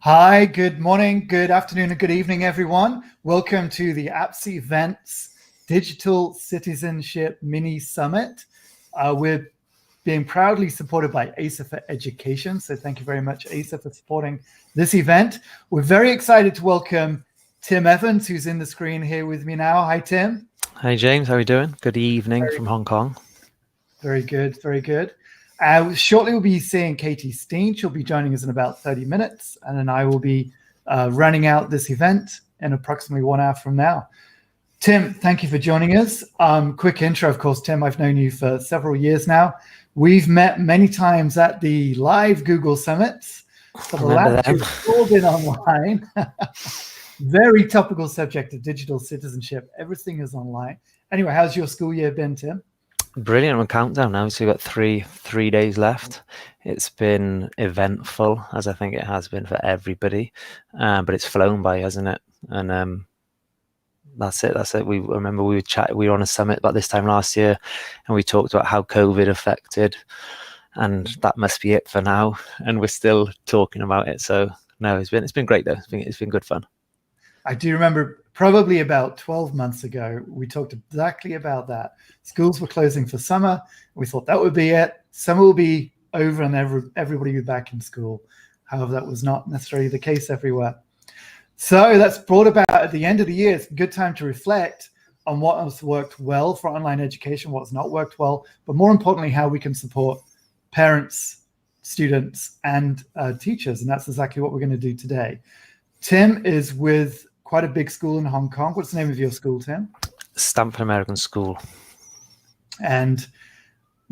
Hi, good morning, good afternoon, and good evening, everyone. Welcome to the APS Events Digital Citizenship Mini Summit. We're being proudly supported by ASA for Education. So thank you very much, ASA, for supporting this event. We're very excited to welcome Tim Evans, who's in the screen here with me now. Hi, Tim. Hi, James. How are you doing? Good evening from Hong Kong. Very good, very good. Shortly, we'll be seeing Katie Steen. She'll be joining us in about 30 minutes, and then I will be running out this event in approximately 1 hour from now. Tim, thank you for joining us. Quick intro, of course, Tim, I've known you for several years now. We've met many times at the live Google Summits. For the last year, it's all been online. Very topical subject of digital citizenship. Everything is online. Anyway, how's your school year been, Tim? Brilliant. We're countdown now, so we've got three days left. It's been eventful, as I think it has been for everybody, but it's flown by, hasn't it? And that's it. We remember we were on a summit about this time last year, and we talked about how COVID affected, and that must be it for now. And we're still talking about it. So no, it's been great though. It's been good fun. I do remember probably about 12 months ago, we talked exactly about that. Schools were closing for summer. We thought that would be it. Summer will be over and everybody will be back in school. However, that was not necessarily the case everywhere. So that's brought about at the end of the year. It's a good time to reflect on what has worked well for online education, what's not worked well, but more importantly, how we can support parents, students, and teachers. And that's exactly what we're going to do today. Tim is with quite a big school in Hong Kong. What's the name of your school, Tim? Stanford American School. And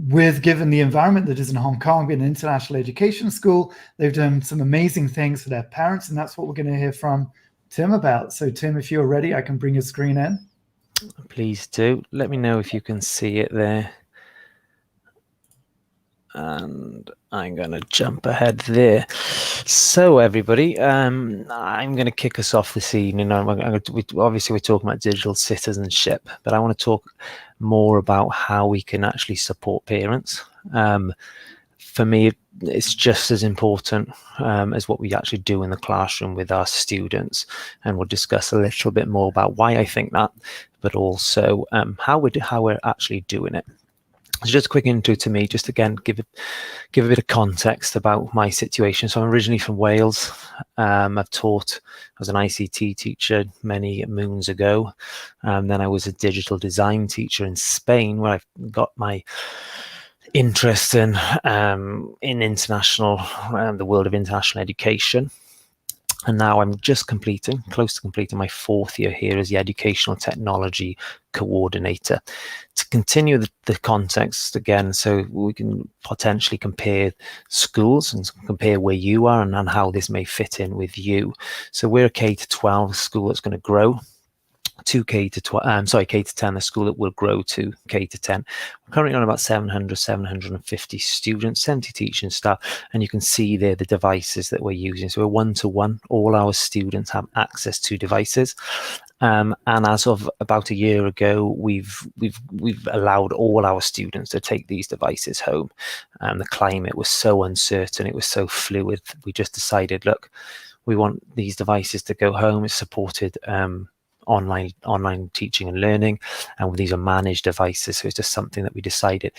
given the environment that is in Hong Kong, being an international education school, they've done some amazing things for their parents, and that's what we're going to hear from Tim about. So Tim, if you're ready, I can bring your screen in. Please do. Let me know if you can see it there. And I'm going to jump ahead there. So everybody, I'm going to kick us off this evening. Obviously, we're talking about digital citizenship, but I want to talk more about how we can actually support parents. For me, it's just as important as what we actually do in the classroom with our students. And we'll discuss a little bit more about why I think that, but also how we're actually doing it. So just a quick intro to me, just again, give a bit of context about my situation. So I'm originally from Wales. I've taught, I was an ICT teacher many moons ago. Then I was a digital design teacher in Spain, where I got my interest in international, the world of international education. And now I'm just close to completing my 4th year here as the Educational Technology Coordinator. To continue the context again, so we can potentially compare schools and compare where you are and how this may fit in with you. So we're a K-12 school that's going to grow to K-10, the school that will grow to K-10. We're currently on about 750 students, 70 teaching staff, and you can see there the devices that we're using. So we're one-to-one. All our students have access to devices. And as of about a year ago, we've allowed all our students to take these devices home. The climate was so uncertain, it was so fluid. We just decided, look, we want these devices to go home. It's supported online teaching and learning, and these are managed devices, so it's just something that we decided.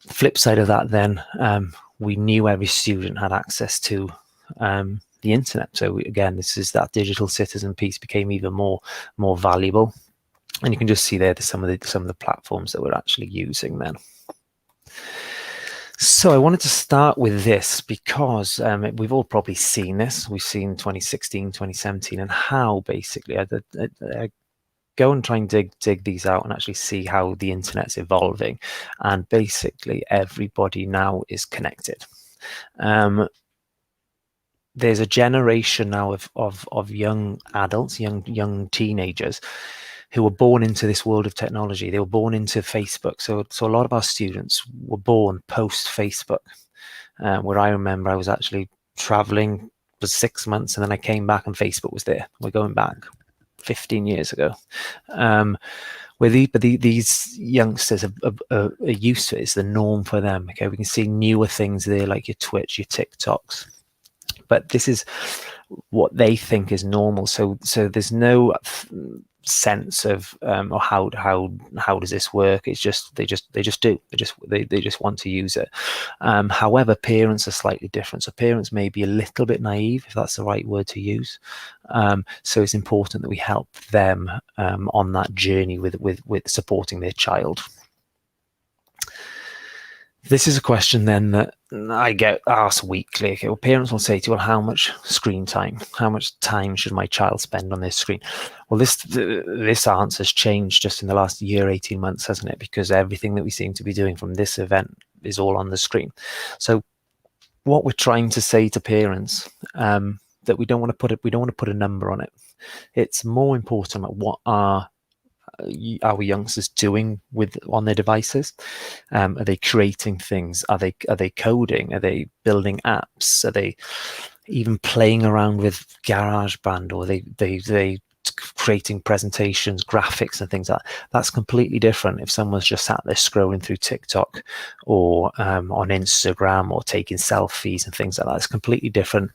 The flip side of that, then, we knew every student had access to the internet, so again, this is that digital citizen piece became even more valuable, and you can just see there some of the platforms that we're actually using then. So I wanted to start with this because we've all probably seen this. We've seen 2016, 2017, and how basically I go and try and dig these out and actually see how the internet's evolving. And basically everybody now is connected. There's a generation now of young adults, young teenagers who were born into this world of technology. They were born into Facebook. So a lot of our students were born post Facebook, where I remember I was actually traveling for 6 months, and then I came back and Facebook was there. We're going back 15 years ago. Where these youngsters are used to it. It's the norm for them. Okay, we can see newer things there like your Twitch, your TikToks. But this is what they think is normal. So there's no sense of or how does this work. It's just they just do, they just want to use it. However, parents are slightly different. So parents may be a little bit naive, if that's the right word to use. So it's important that we help them on that journey with supporting their child. This is a question then that I get asked weekly. Okay, well, parents will say to you, well, how much screen time? How much time should my child spend on their screen? Well, this answer has changed just in the last year, 18 months, hasn't it? Because everything that we seem to be doing from this event is all on the screen. So what we're trying to say to parents, that we don't want to put a number on it. It's more important about what are our youngsters doing on their devices. Are they creating things? Are they coding? Are they building apps? Are they even playing around with GarageBand? Or they creating presentations, graphics and things like that? That's completely different if someone's just sat there scrolling through TikTok or on Instagram or taking selfies and things like that. It's completely different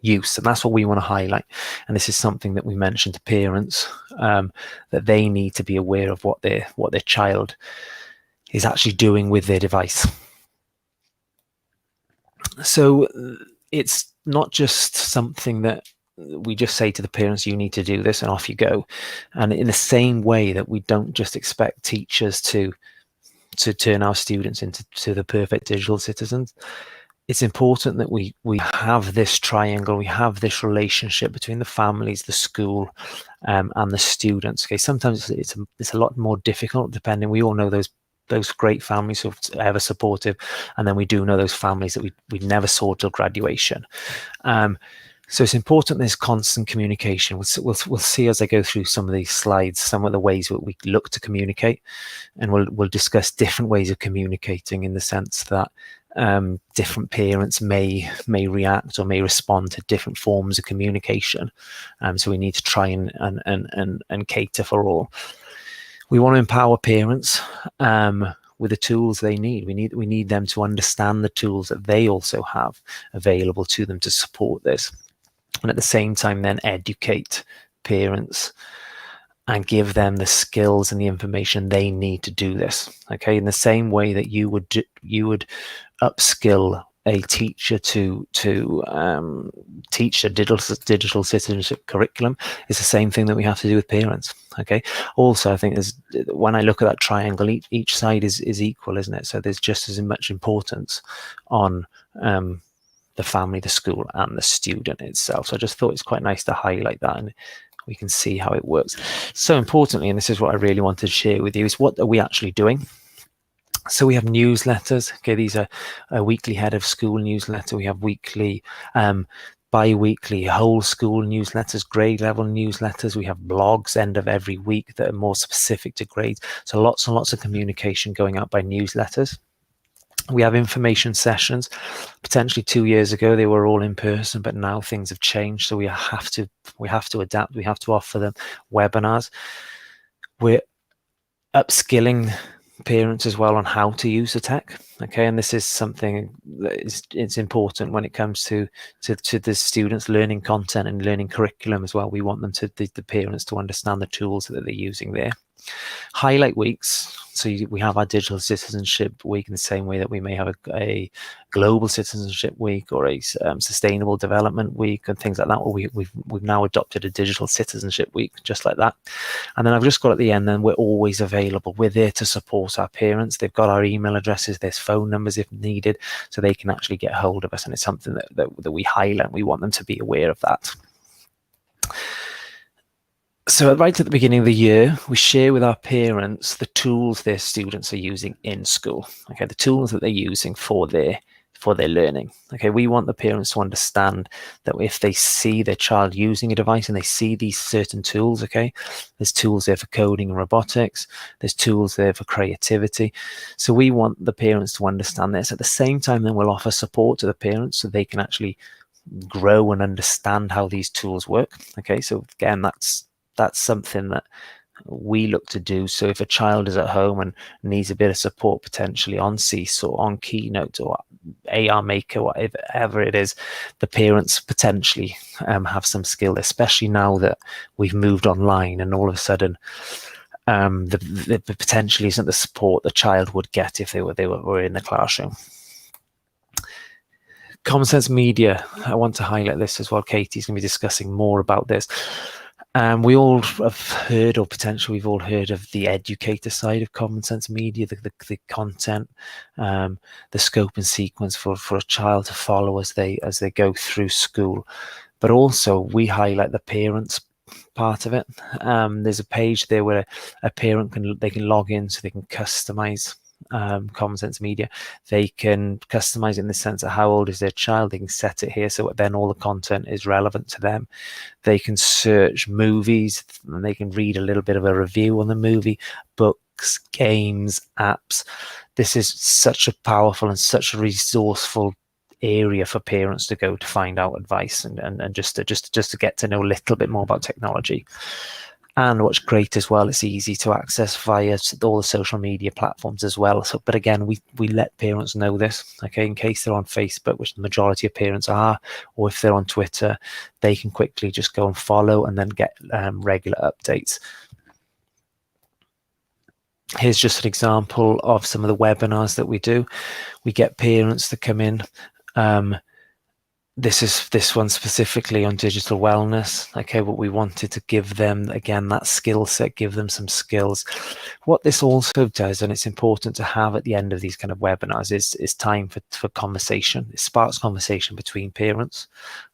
use, and that's what we want to highlight. And this is something that we mentioned to parents, that they need to be aware of what their child is actually doing with their device. So it's not just something that we just say to the parents, you need to do this and off you go. And in the same way that we don't just expect teachers to turn our students into the perfect digital citizens, it's important that we have this triangle, we have this relationship between the families, the school, and the students. Okay, sometimes it's a lot more difficult, depending. We all know those great families who are ever supportive, and then we do know those families that we never saw till graduation. So it's important there's constant communication. We'll see as I go through some of these slides, some of the ways that we look to communicate, and we'll discuss different ways of communicating, in the sense that different parents may react or may respond to different forms of communication. So we need to try and cater for all. We want to empower parents with the tools they need. We need them to understand the tools that they also have available to them to support this, and at the same time then educate parents and give them the skills and the information they need to do this. Okay, in the same way that you would upskill a teacher to teach a digital citizenship curriculum, it's the same thing that we have to do with parents. Okay, also I think when I look at that triangle, each side is equal, isn't it? So there's just as much importance on the family, the school, and the student itself. So I just thought it's quite nice to highlight that, and we can see how it works. So importantly, and this is what I really wanted to share with you, is what are we actually doing? So we have newsletters. Okay, these are a weekly head of school newsletter. We have weekly, bi-weekly whole school newsletters, grade level newsletters. We have blogs end of every week that are more specific to grades. So lots and lots of communication going out by newsletters. We have information sessions. Potentially 2 years ago, they were all in person, but now things have changed. So we have to adapt. We have to offer them webinars. We're upskilling parents as well on how to use the tech. Okay, and this is something that it's important when it comes to the students learning content and learning curriculum as well. We want them the parents to understand the tools that they're using there. Highlight weeks. So we have our digital citizenship week in the same way that we may have a global citizenship week or a sustainable development week and things like that. We've now adopted a digital citizenship week just like that. And then I've just got at the end, then we're always available. We're there to support our parents. They've got our email addresses, there's phone numbers if needed, so they can actually get hold of us. And it's something that we highlight. We want them to be aware of that. So right at the beginning of the year, we share with our parents the tools their students are using in school. Okay, the tools that they're using for their learning. Okay, we want the parents to understand that if they see their child using a device and they see these certain tools, okay, there's tools there for coding and robotics, there's tools there for creativity. So we want the parents to understand this. At the same time, then we'll offer support to the parents so they can actually grow and understand how these tools work. Okay, so again, that's something that we look to do. So if a child is at home and needs a bit of support potentially on Seesaw, on Keynote, or AR Maker, whatever it is, the parents potentially have some skill, especially now that we've moved online and all of a sudden the potentially isn't the support the child would get if they were in the classroom. Common Sense Media, I want to highlight this as well. Katie's going to be discussing more about this. We all have heard, or potentially we've all heard of the educator side of Common Sense Media, the content, the scope and sequence for a child to follow as they go through school. But also we highlight the parents part of it. There's a page there where a parent can log in, so they can customize Common Sense Media. They can customize it in the sense of how old is their child. They can set it here so then all the content is relevant to them. They can search movies and they can read a little bit of a review on the movie, books, games, apps. This is such a powerful and such a resourceful area for parents to go to find out advice and just to get to know a little bit more about technology. And what's great as well, it's easy to access via all the social media platforms as well. So, but again, we let parents know this, okay, in case they're on Facebook, which the majority of parents are, or if they're on Twitter, they can quickly just go and follow and then get regular updates. Here's just an example of some of the webinars that we do. We get parents to come in. This one specifically on digital wellness. Okay, but we wanted to give them, again, that skill set, give them some skills. What this also does, and it's important to have at the end of these kind of webinars, is time for conversation. It sparks conversation between parents.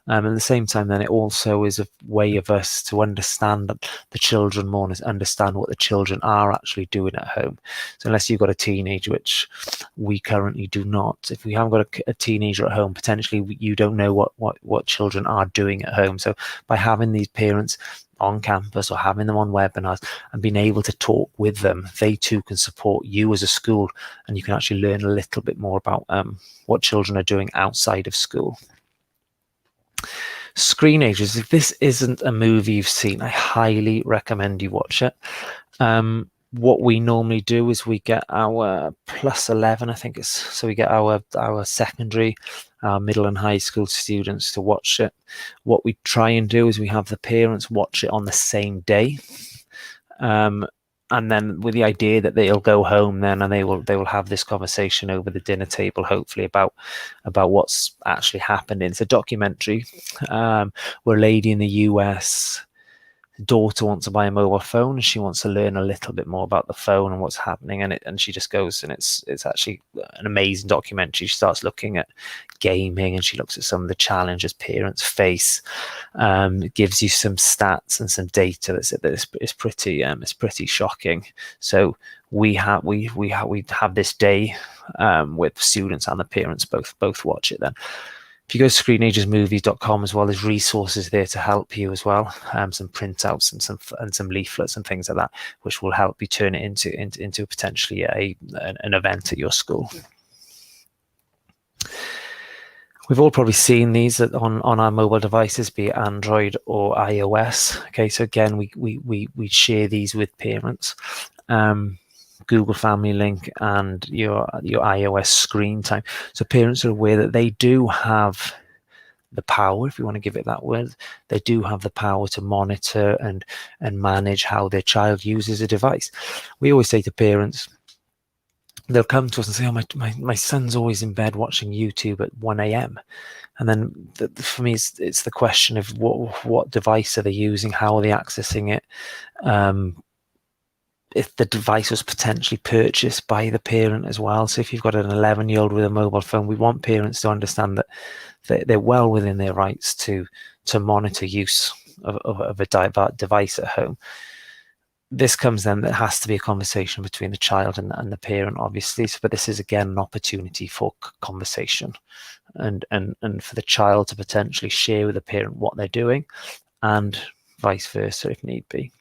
At the same time, then it also is a way of us to understand the children more and understand what the children are actually doing at home. So unless you've got a teenager, which we currently do not, if we haven't got a teenager at home, potentially you don't know what children are doing at home. So by having these parents on campus or having them on webinars and being able to talk with them, they too can support you as a school, and you can actually learn a little bit more about what children are doing outside of school. Screenagers, if this isn't a movie you've seen, I highly recommend you watch it. What we normally do is we get our +11, I think it's, so we get our secondary, our middle and high school students to watch it. What we try and do is we have the parents watch it on the same day. And then with the idea that they'll go home then and they will have this conversation over the dinner table, hopefully about what's actually happened. It's a documentary where a lady in the US, daughter wants to buy a mobile phone and she wants to learn a little bit more about the phone and what's happening, and she just goes, and it's actually an amazing documentary. She starts looking at gaming and she looks at some of the challenges parents face. It gives you some stats and some data that is pretty shocking. So we have this day with students and the parents both watch it then. If you go to screenagersmovies.com as well, there's resources there to help you as well, some printouts and some leaflets and things like that, which will help you turn it into potentially an event at your school. We've all probably seen these on our mobile devices, be it Android or iOS. Okay, so again, we share these with parents. Google Family Link and your iOS screen time. So parents are aware that they do have the power, if you want to give it that word, they do have the power to monitor and manage how their child uses a device. We always say to parents, they'll come to us and say, oh, my son's always in bed watching YouTube at 1 a.m. And then for me, it's the question of what device are they using? How are they accessing it? If the device was potentially purchased by the parent as well. So if you've got an 11-year-old with a mobile phone, we want parents to understand that they're well within their rights to monitor use of a device at home. This comes then, that has to be a conversation between the child and the parent, obviously. So, but this is again an opportunity for conversation and for the child to potentially share with the parent what they're doing, and vice versa if need be.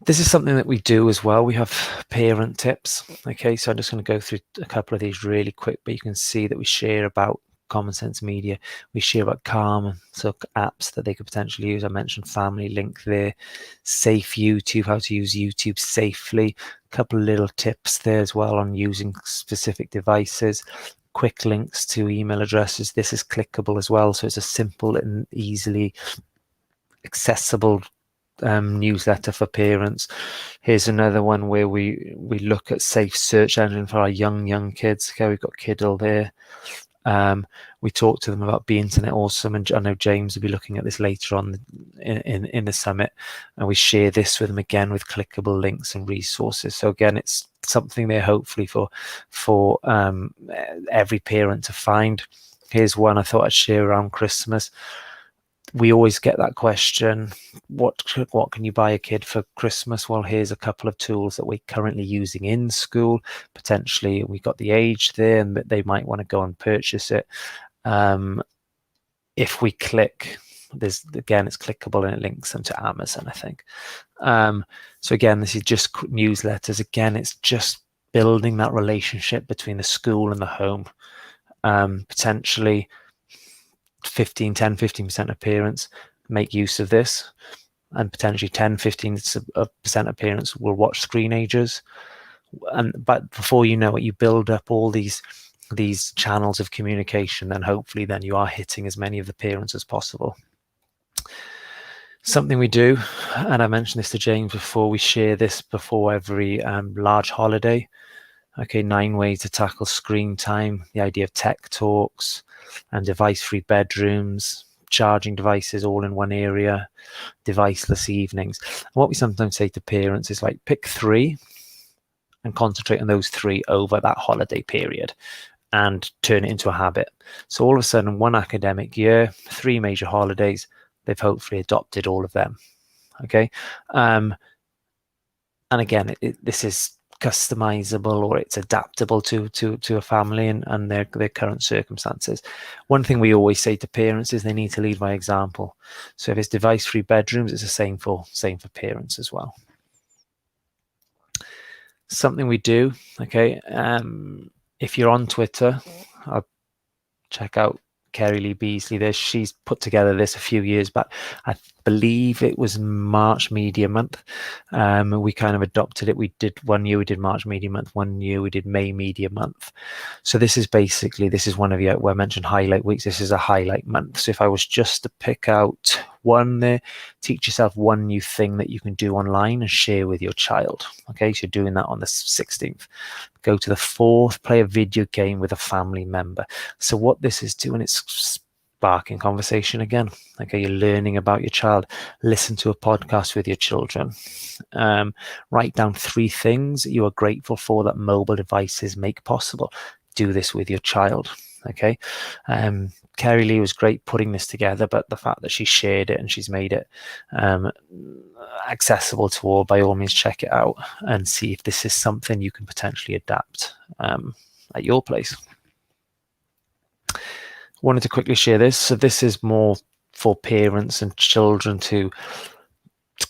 This is something that we do as well. We have parent tips. Okay, so I'm just going to go through a couple of these really quick, but you can see that we share about Common Sense Media. We share about Calm, so apps that they could potentially use. I mentioned Family Link there. Safe YouTube, how to use YouTube safely. A couple of little tips there as well on using specific devices. Quick links to email addresses. This is clickable as well, so it's a simple and easily accessible newsletter for parents. Here's another one where we look at safe search engine for our young kids. Okay, we've got Kiddle there. We talk to them about Be Internet Awesome, and I know James will be looking at this later on in the summit, and we share this with them again with clickable links and resources. So again, it's something there hopefully for every parent to find. Here's one I thought I'd share around Christmas. We always get that question, what can you buy a kid for Christmas? Well, here's a couple of tools that we're currently using in school. Potentially we got the age there and they might want to go and purchase it. If we click, it's clickable and it links them to Amazon, I think. So again, this is just newsletters. Again, it's just building that relationship between the school and the home. Potentially 15% of parents make use of this, and potentially 10-15% of parents will watch screenagers. But before you know it, you build up all these channels of communication, and hopefully then you are hitting as many of the parents as possible. Something we do, and I mentioned this to James before, we share this before every large holiday. Okay, 9 ways to tackle screen time, the idea of tech talks and device-free bedrooms, charging devices all in one area, deviceless evenings. And what we sometimes say to parents is like, pick 3 and concentrate on those 3 over that holiday period and turn it into a habit. So all of a sudden, one academic year, 3 major holidays, they've hopefully adopted all of them. Okay. And again, this is customizable, or it's adaptable to a family and their current circumstances. One thing we always say to parents is they need to lead by example. So if it's device-free bedrooms, it's the same for parents as well. Something we do, okay, if you're on Twitter, I'll check out Kerry Lee Beasley there. She's put together this a few years back. I believe it was March Media Month. We kind of adopted it. We did one year we did March Media Month, one year we did May Media Month. So this is one of your, where I mentioned highlight weeks. This is a highlight month. So if I was just to pick out one there, teach yourself one new thing that you can do online and share with your child. Okay, so you're doing that on the 16th. Go to the 4th, play a video game with a family member. So what this is doing, it's sparking conversation again. Okay, you're learning about your child. Listen to a podcast with your children. Write down 3 things that you are grateful for that mobile devices make possible. Do this with your child. Okay. Kerry Lee was great putting this together, but the fact that she shared it and she's made it accessible to all, by all means, check it out and see if this is something you can potentially adapt at your place. Wanted to quickly share this. So this is more for parents and children to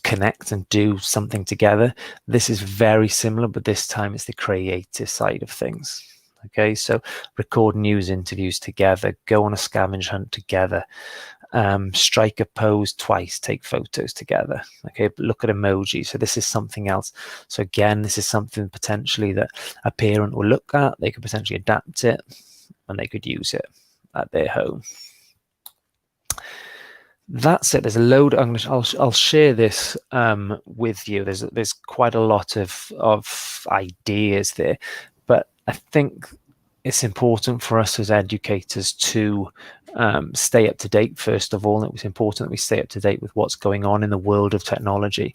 connect and do something together. This is very similar, but this time it's the creative side of things. Okay, so record news interviews together, go on a scavenge hunt together, strike a pose twice, take photos together. Okay, but look at emoji. So this is something else. So again, this is something potentially that a parent will look at, they could potentially adapt it, and they could use it at their home. That's it. There's a load. I'll share this with you. There's quite a lot of ideas there, but I think it's important for us as educators to stay up to date. First of all, it was important that we stay up to date with what's going on in the world of technology.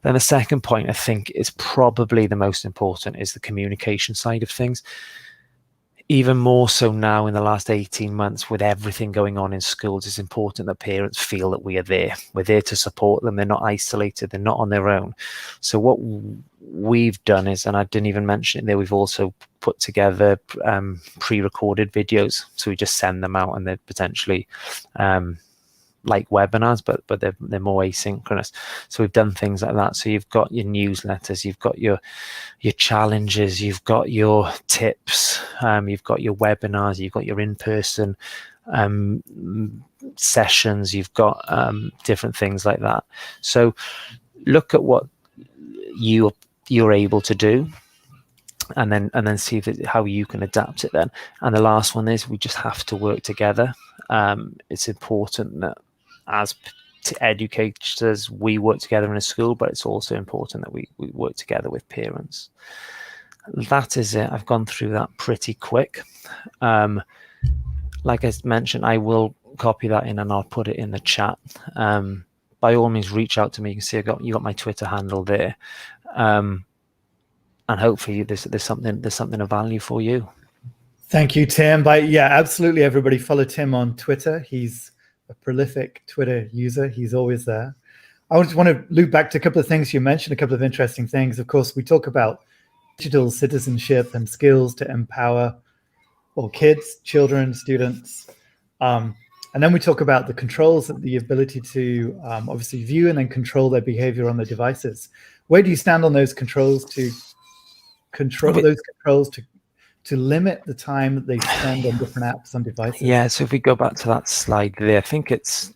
Then the second point, I think, is probably the most important, is the communication side of things. Even more so now in the last 18 months with everything going on in schools, it's important that parents feel that we are there. We're there to support them. They're not isolated. They're not on their own. So what we've done is, and I didn't even mention it there, we've also put together pre-recorded videos. So we just send them out, and they're potentially like webinars, but they're more asynchronous. So we've done things like that. So you've got your newsletters, you've got your challenges, you've got your tips, you've got your webinars, you've got your in-person sessions, you've got different things like that. So look at what you're able to do, and then see how you can adapt it then. And the last one is we just have to work together. It's important that as educators we work together in a school, but it's also important that we work together with parents. That is it. I've gone through that pretty quick. Like I mentioned, I will copy that in and I'll put it in the chat. By all means, reach out to me. You can see you got my Twitter handle there, and hopefully there's something of value for you. Thank you, Tim. Yeah, absolutely. Everybody follow Tim on Twitter. He's a prolific Twitter user. He's always there. I just want to loop back to a couple of things you mentioned, a couple of interesting things. Of course, we talk about digital citizenship and skills to empower kids, children, students. And then we talk about the controls, the ability to obviously view and then control their behavior on the devices. Where do you stand on those controls to limit the time that they spend on different apps on devices? Yeah, so if we go back to that slide there, I think it's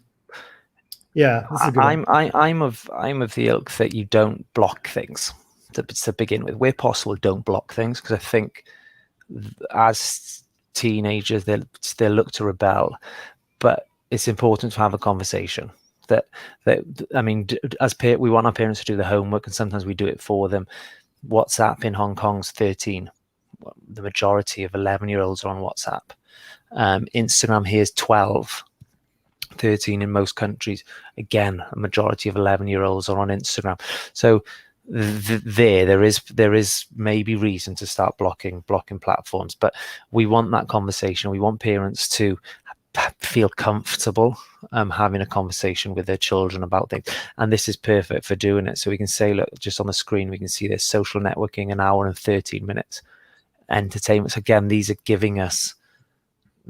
I'm of the ilk that you don't block things to begin with. Where possible, don't block things, because I think as teenagers they'll look to rebel, but it's important to have a conversation. I mean, as we want our parents to do the homework, and sometimes we do it for them. WhatsApp in Hong Kong's 13. The majority of 11-year-olds are on WhatsApp. Instagram here is 12. 13 in most countries. Again, a majority of 11-year-olds are on Instagram. So there is maybe reason to start blocking platforms, but we want that conversation. We want parents to feel comfortable having a conversation with their children about things, and this is perfect for doing it. So we can say, look, just on the screen we can see this: social networking, an hour and 13 minutes, entertainment. Again, these are giving us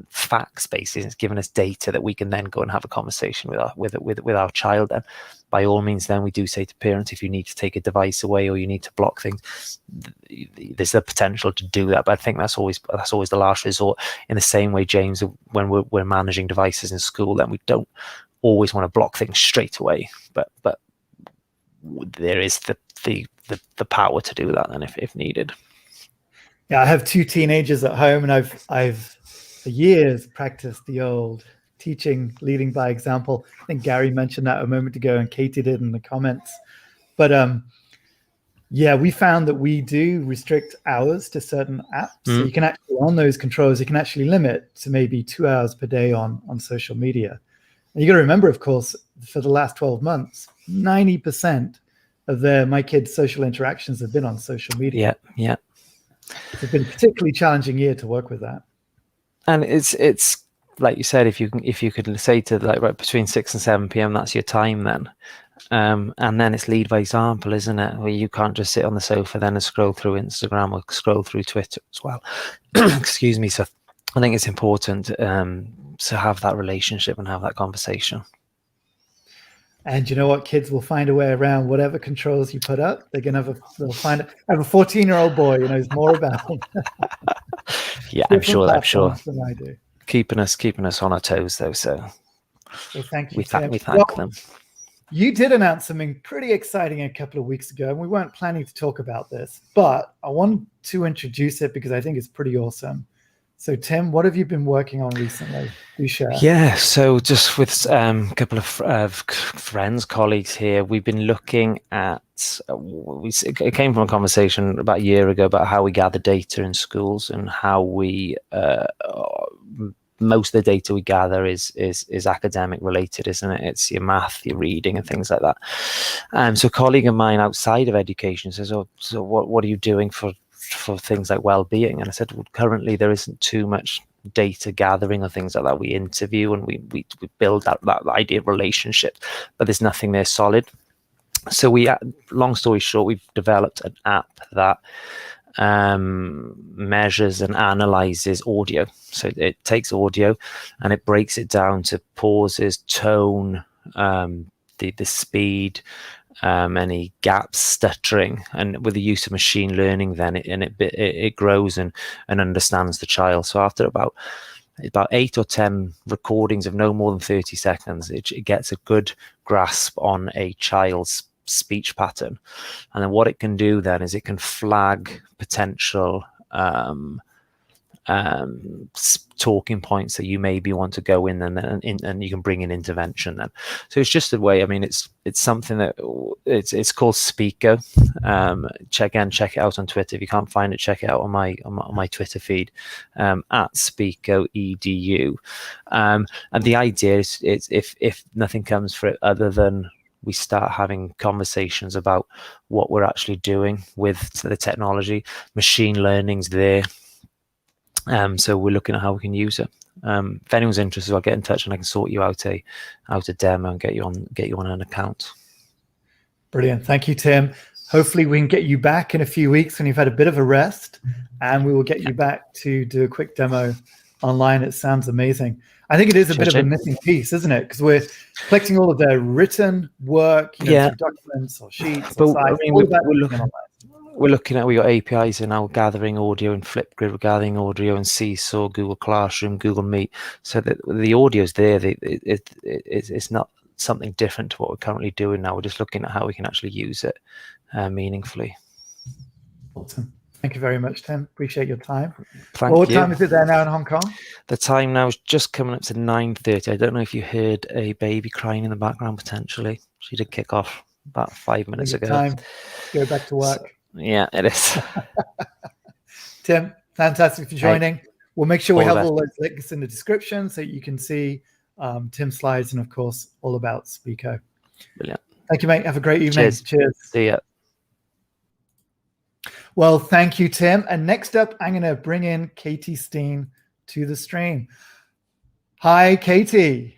facts bases. It's giving us data that we can then go and have a conversation with our child. And by all means, then we do say to parents, if you need to take a device away or you need to block things, there's the potential to do that. But I think that's always the last resort. In the same way, James, when we're managing devices in school, then we don't always want to block things straight away. But there is the power to do that then if needed. Yeah, I have 2 teenagers at home, and I've for years practiced the old teaching, leading by example. I think Gary mentioned that a moment ago, and Katie did in the comments. But yeah, we found that we do restrict hours to certain apps. So you can actually, on those controls, you can actually limit to maybe 2 hours per day on social media. And you got to remember, of course, for the last 12 months, 90% of my kids' social interactions have been on social media. Yeah. It's been a particularly challenging year to work with that. And it's like you said, if you could say to right between 6 and 7 p.m, that's your time then. And then it's lead by example, isn't it? Where you can't just sit on the sofa then and scroll through Instagram or scroll through Twitter as well. Excuse me. So I think it's important to have that relationship and have that conversation. And you know what? Kids will find a way around whatever controls you put up. They'll find it. I have a 14-year-old boy who knows more about yeah, I'm sure than I do. Keeping us on our toes though. So well, thank you. We thank them. You did announce something pretty exciting a couple of weeks ago, and we weren't planning to talk about this, but I wanted to introduce it because I think it's pretty awesome. So, Tim, what have you been working on recently? Do share. Yeah, so just with a couple of friends, colleagues here, we've been looking at, it came from a conversation about a year ago about how we gather data in schools and how we, most of the data we gather is academic related, isn't it? It's your math, your reading and things like that. So a colleague of mine outside of education says, oh, so what are you doing for things like well-being? And I said, well, currently there isn't too much data gathering or things like that. We interview and we build that idea of relationship, but there's nothing there solid. So long story short, we've developed an app that measures and analyzes audio. So it takes audio and it breaks it down to pauses, tone, the speed, any gaps, stuttering, and with the use of machine learning, then it grows and understands the child. So after about about 8 or 10 recordings of no more than 30 seconds. It gets a good grasp on a child's speech pattern. And then what it can do then is it can flag potential talking points that you maybe want to go in, and you can bring in intervention then. So it's just a way. I mean, it's something that it's called Speako. Check it out on Twitter. If you can't find it, check it out on my Twitter feed at Speako EDU. And the idea is if nothing comes for it other than we start having conversations about what we're actually doing with the technology. Machine learning's there. So we're looking at how we can use it. If anyone's interested, I'll get in touch and I can sort you out a demo and get you on an account. Brilliant. Thank you, Tim. Hopefully we can get you back in a few weeks when you've had a bit of a rest, and we will get you back to do a quick demo online. It sounds amazing. I think it is a bit of a missing piece, isn't it? Because we're collecting all of their written work, through documents or sheets or sites. I mean, we're looking at, we got APIs in now, gathering audio in Flipgrid, we're gathering audio in Seesaw, Google Classroom, Google Meet, so that the audio's there. It's not something different to what we're currently doing now. We're just looking at how we can actually use it meaningfully. Awesome. Thank you very much, Tim. Appreciate your time. Thank you. What time is it there now in Hong Kong? The time now is just coming up to 9:30. I don't know if you heard a baby crying in the background, potentially. She did kick off about 5 minutes ago. Time to go back to work. Yeah, it is. Tim, fantastic for joining. Hey, we'll make sure we have all those links in the description so you can see Tim's slides and, of course, all about Speako. Brilliant. Thank you, mate. Have a great evening. Cheers. See ya. Well, thank you, Tim. And next up, I'm going to bring in Katie Steen to the stream. Hi, Katie.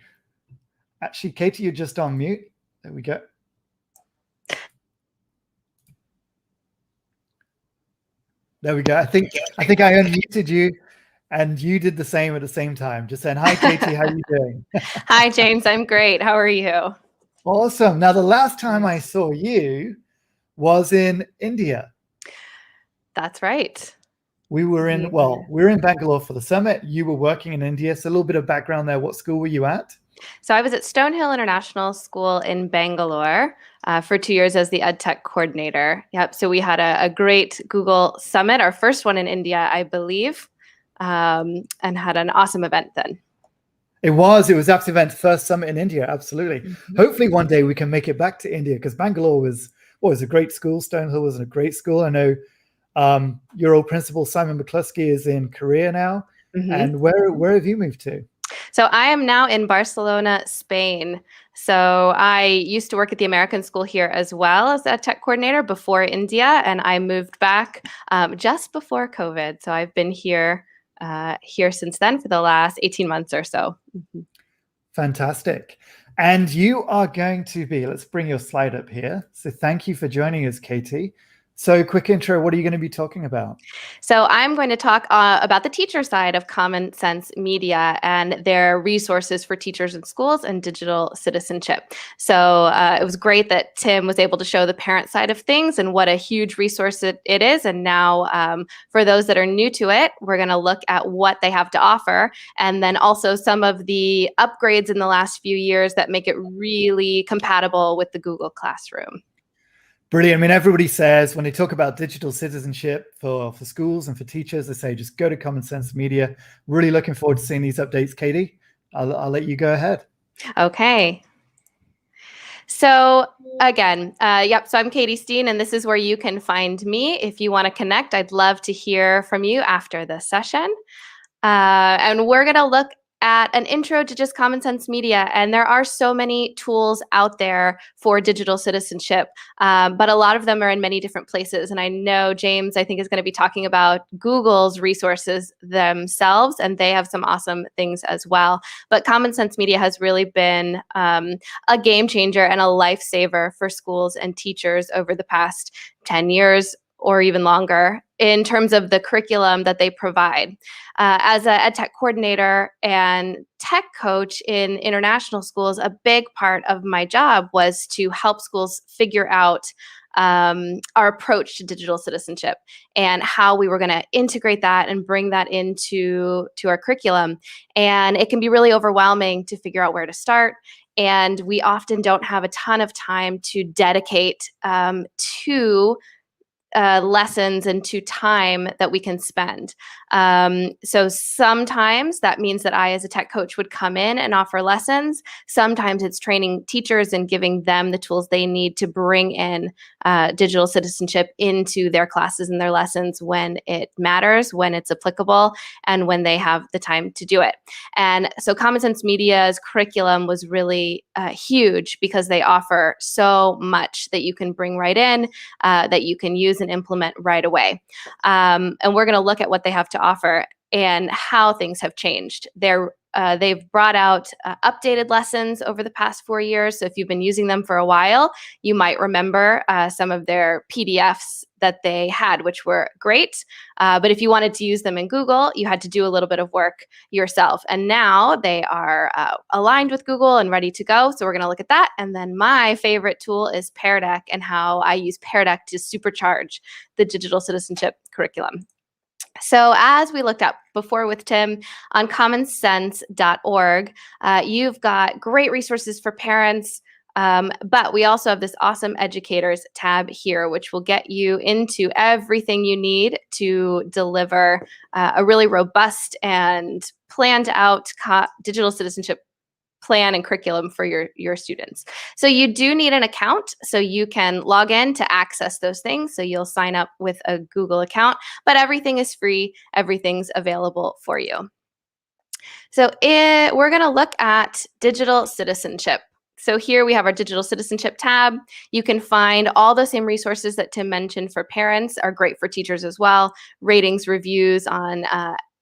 Actually, Katie, you're just on mute. There we go. There we go. I think I unmuted you, and you did the same at the same time. Just saying, hi, Katie, how are you doing? Hi, James. I'm great. How are you? Awesome. Now, the last time I saw you was in India. That's right. We were in Bangalore for the summit. You were working in India. So a little bit of background there. What school were you at? So I was at Stonehill International School in Bangalore for 2 years as the EdTech coordinator. Yep. So we had a great Google summit, our first one in India, I believe, and had an awesome event then. It was absolute event, first summit in India. Absolutely. Mm-hmm. Hopefully one day we can make it back to India, because Bangalore was a great school. Stonehill was a great school. I know your old principal, Simon McCluskey, is in Korea now. Mm-hmm. And where have you moved to? So I am now in Barcelona, Spain. So I used to work at the American school here as well as a tech coordinator before India, and I moved back just before COVID. So I've been here since then for the last 18 months or so. Mm-hmm. Fantastic. And you are going to be, let's bring your slide up here. So thank you for joining us, Katie. So quick intro, what are you going to be talking about? So I'm going to talk about the teacher side of Common Sense Media and their resources for teachers in schools and digital citizenship. So it was great that Tim was able to show the parent side of things and what a huge resource it is. And now for those that are new to it, we're going to look at what they have to offer, and then also some of the upgrades in the last few years that make it really compatible with the Google Classroom. Brilliant. I mean, everybody says when they talk about digital citizenship for schools and for teachers, they say just go to Common Sense Media. Really looking forward to seeing these updates, Katie. I'll let you go ahead. Okay. So again, so I'm Katie Steen, and this is where you can find me. If you want to connect, I'd love to hear from you after the session. And we're going to look at an intro to just Common Sense Media. And there are so many tools out there for digital citizenship, but a lot of them are in many different places. And I know James, I think, is going to be talking about Google's resources themselves, and they have some awesome things as well. But Common Sense Media has really been a game changer and a lifesaver for schools and teachers over the past 10 years or even longer in terms of the curriculum that they provide. As a EdTech coordinator and tech coach in international schools, a big part of my job was to help schools figure out our approach to digital citizenship and how we were going to integrate that and bring that into our curriculum. And it can be really overwhelming to figure out where to start. And we often don't have a ton of time to dedicate to lessons and to time that we can spend. So sometimes that means that I, as a tech coach, would come in and offer lessons. Sometimes it's training teachers and giving them the tools they need to bring in digital citizenship into their classes and their lessons when it matters, when it's applicable, and when they have the time to do it. And so Common Sense Media's curriculum was really huge because they offer so much that you can bring right in, that you can use and implement right away. And we're going to look at what they have to offer and how things have changed. They've brought out updated lessons over the past 4 years. So if you've been using them for a while, you might remember some of their PDFs that they had, which were great. But if you wanted to use them in Google, you had to do a little bit of work yourself. And now they are aligned with Google and ready to go. So we're going to look at that. And then my favorite tool is Pear Deck and how I use Pear Deck to supercharge the digital citizenship curriculum. So as we looked up before with Tim on commonsense.org, you've got great resources for parents, but we also have this awesome educators tab here, which will get you into everything you need to deliver a really robust and planned out digital citizenship plan and curriculum for your students. So you do need an account, so you can log in to access those things. So you'll sign up with a Google account, but everything is free. Everything's available for you. So we're going to look at digital citizenship. So here we have our digital citizenship tab. You can find all the same resources that Tim mentioned for parents are great for teachers as well. Ratings, reviews on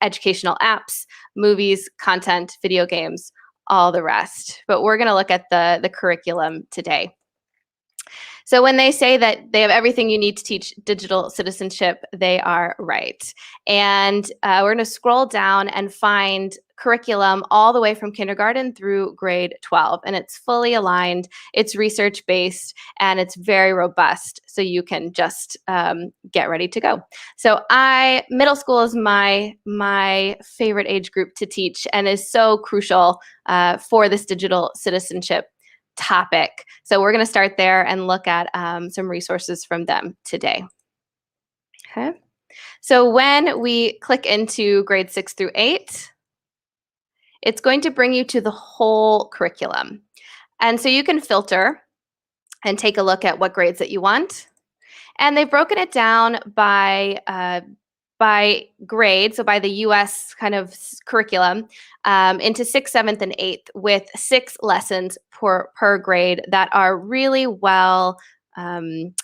educational apps, movies, content, video games, all the rest. But we're going to look at the curriculum today. So when they say that they have everything you need to teach digital citizenship, they are right. And we're going to scroll down and find curriculum all the way from kindergarten through grade 12. And it's fully aligned, it's research-based, and it's very robust. So you can just get ready to go. So middle school is my favorite age group to teach and is so crucial for this digital citizenship topic. So we're going to start there and look at some resources from them today. Okay. So when we click into grade 6 through 8, it's going to bring you to the whole curriculum. And so you can filter and take a look at what grades that you want. And they've broken it down by grade, so by the US kind of curriculum, into 6th, 7th, and 8th with 6 lessons per grade that are really well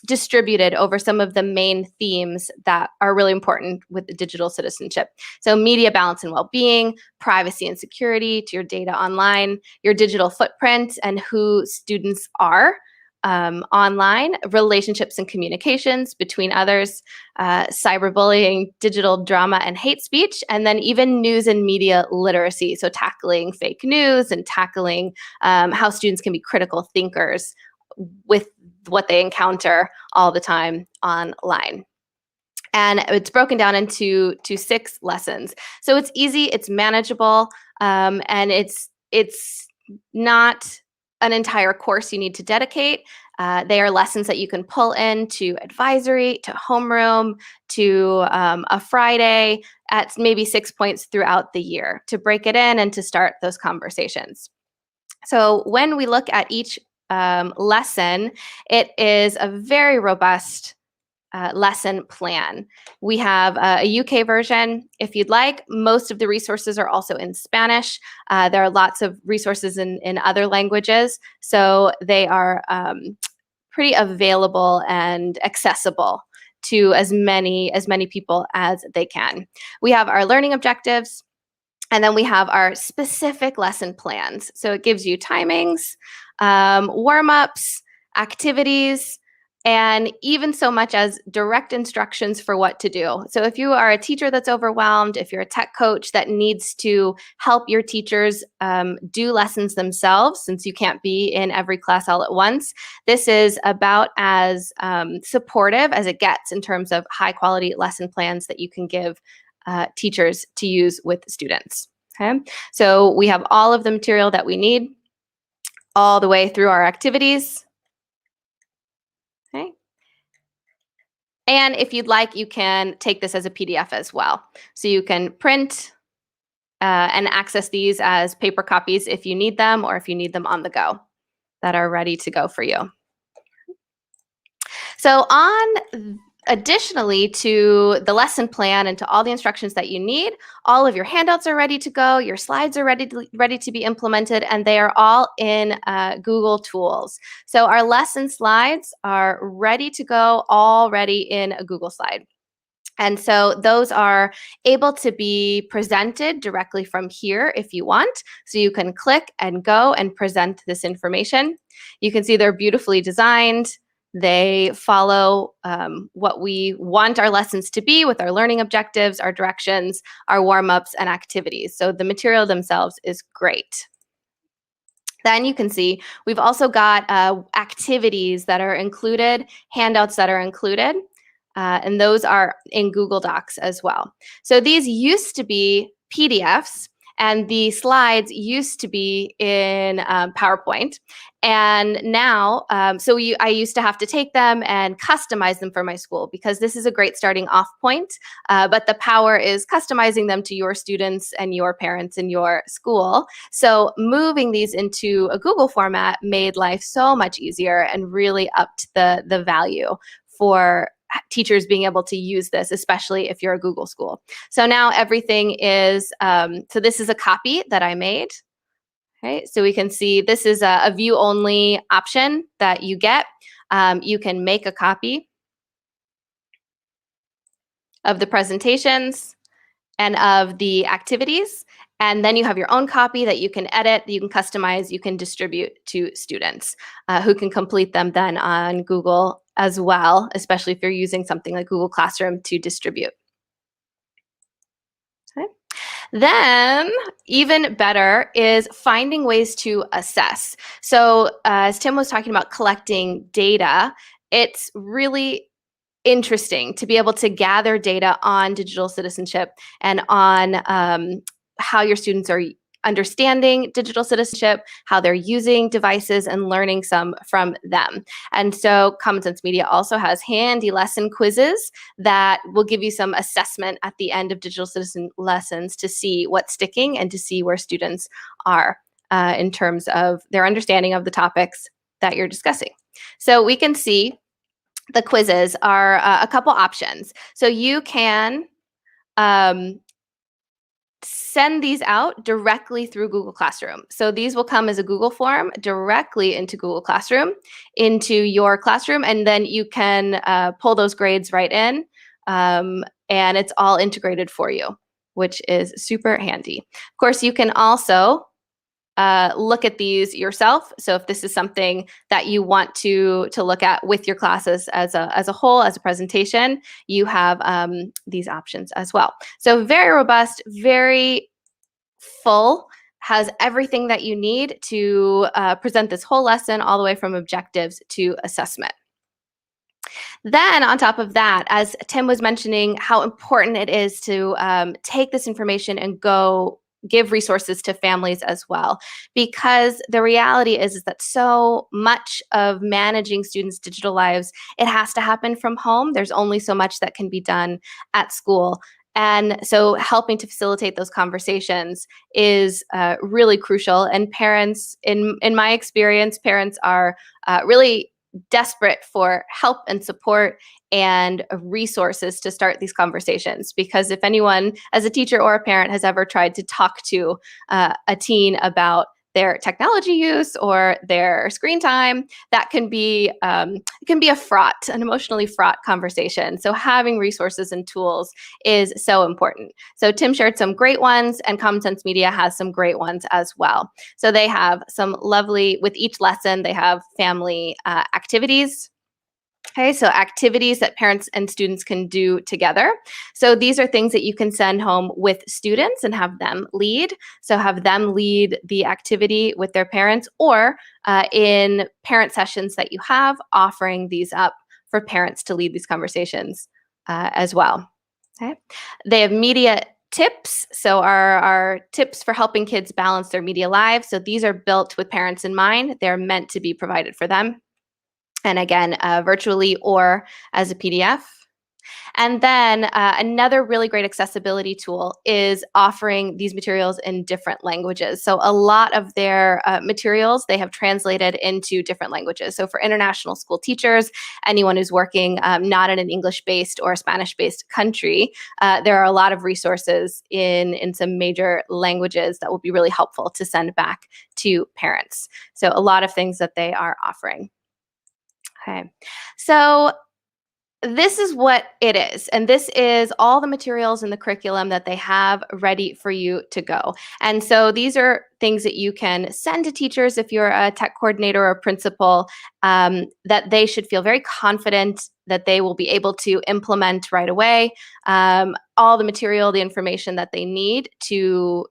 distributed over some of the main themes that are really important with the digital citizenship. So media balance and well-being, privacy and security to your data online, your digital footprint and who students are online, relationships and communications between others, cyberbullying, digital drama and hate speech, and then even news and media literacy. So tackling fake news and tackling how students can be critical thinkers with what they encounter all the time online. And it's broken down into 6 lessons. So it's easy, it's manageable, and it's not an entire course you need to dedicate. They are lessons that you can pull in to advisory, to homeroom, to a Friday at maybe 6 points throughout the year to break it in and to start those conversations. So when we look at each lesson, it is a very robust lesson plan. We have a UK version if you'd like. Most of the resources are also in Spanish. There are lots of resources in other languages, so they are pretty available and accessible to as many people as they can. We have our learning objectives, and then we have our specific lesson plans. So it gives you timings, warm-ups, activities, and even so much as direct instructions for what to do. So if you are a teacher that's overwhelmed, if you're a tech coach that needs to help your teachers do lessons themselves, since you can't be in every class all at once, this is about as supportive as it gets in terms of high quality lesson plans that you can give teachers to use with students. Okay, so we have all of the material that we need all the way through our activities. Okay. And if you'd like, you can take this as a PDF as well. So you can print and access these as paper copies if you need them, or if you need them on the go that are ready to go for you. So additionally to the lesson plan and to all the instructions that you need, all of your handouts are ready to go, your slides are ready to be implemented, and they are all in Google Tools. So our lesson slides are ready to go already in a Google slide. And so those are able to be presented directly from here if you want. So you can click and go and present this information. You can see they're beautifully designed. They follow what we want our lessons to be with our learning objectives, our directions, our warm-ups, and activities. So the material themselves is great. Then you can see we've also got activities that are included, handouts that are included, and those are in Google Docs as well. So these used to be PDFs, and the slides used to be in PowerPoint. And now, I used to have to take them and customize them for my school, because this is a great starting off point. But the power is customizing them to your students and your parents in your school. So moving these into a Google format made life so much easier and really upped the value for teachers being able to use this, especially if you're a Google school. So now everything is, so this is a copy that I made. Okay, so we can see this is a view only option that you get. You can make a copy of the presentations and of the activities. And then you have your own copy that you can edit, you can customize, you can distribute to students who can complete them then on Google as well, especially if you're using something like Google Classroom to distribute. Okay. Then, even better is finding ways to assess. So as Tim was talking about collecting data, it's really interesting to be able to gather data on digital citizenship and on how your students are understanding digital citizenship, how they're using devices, and learning some from them. And so Common Sense Media also has handy lesson quizzes that will give you some assessment at the end of digital citizen lessons to see what's sticking and to see where students are in terms of their understanding of the topics that you're discussing. So we can see the quizzes are a couple options. So you can send these out directly through Google Classroom. So these will come as a Google form directly into Google Classroom, into your classroom, and then you can pull those grades right in, and it's all integrated for you, which is super handy. Of course, you can also look at these yourself. So if this is something that you want to look at with your classes as a whole, as a presentation, you have these options as well. So very robust, very full, has everything that you need to present this whole lesson all the way from objectives to assessment. Then on top of that, as Tim was mentioning, how important it is to take this information and go give resources to families as well, because the reality is that so much of managing students' digital lives, it has to happen from home. There's only so much that can be done at school. And so helping to facilitate those conversations is really crucial. And parents, in my experience, parents are really desperate for help and support and resources to start these conversations. Because if anyone, as a teacher or a parent, has ever tried to talk to a teen about their technology use or their screen time, that can be it can be an emotionally fraught conversation. So having resources and tools is so important. So Tim shared some great ones, and Common Sense Media has some great ones as well. So they have some lovely, with each lesson, they have family activities. Okay, so activities that parents and students can do together. So these are things that you can send home with students and have them lead. So have them lead the activity with their parents, or in parent sessions that you have, offering these up for parents to lead these conversations as well. Okay, they have media tips. So our tips for helping kids balance their media lives. So these are built with parents in mind. They're meant to be provided for them. And again, virtually or as a PDF. And then another really great accessibility tool is offering these materials in different languages. So a lot of their materials, they have translated into different languages. So for international school teachers, anyone who's working not in an English-based or Spanish-based country, there are a lot of resources in some major languages that will be really helpful to send back to parents. So a lot of things that they are offering. Okay, so this is what it is. And this is all the materials in the curriculum that they have ready for you to go. And so these are things that you can send to teachers if you're a tech coordinator or a principal, that they should feel very confident that they will be able to implement right away. All the material, the information that they need to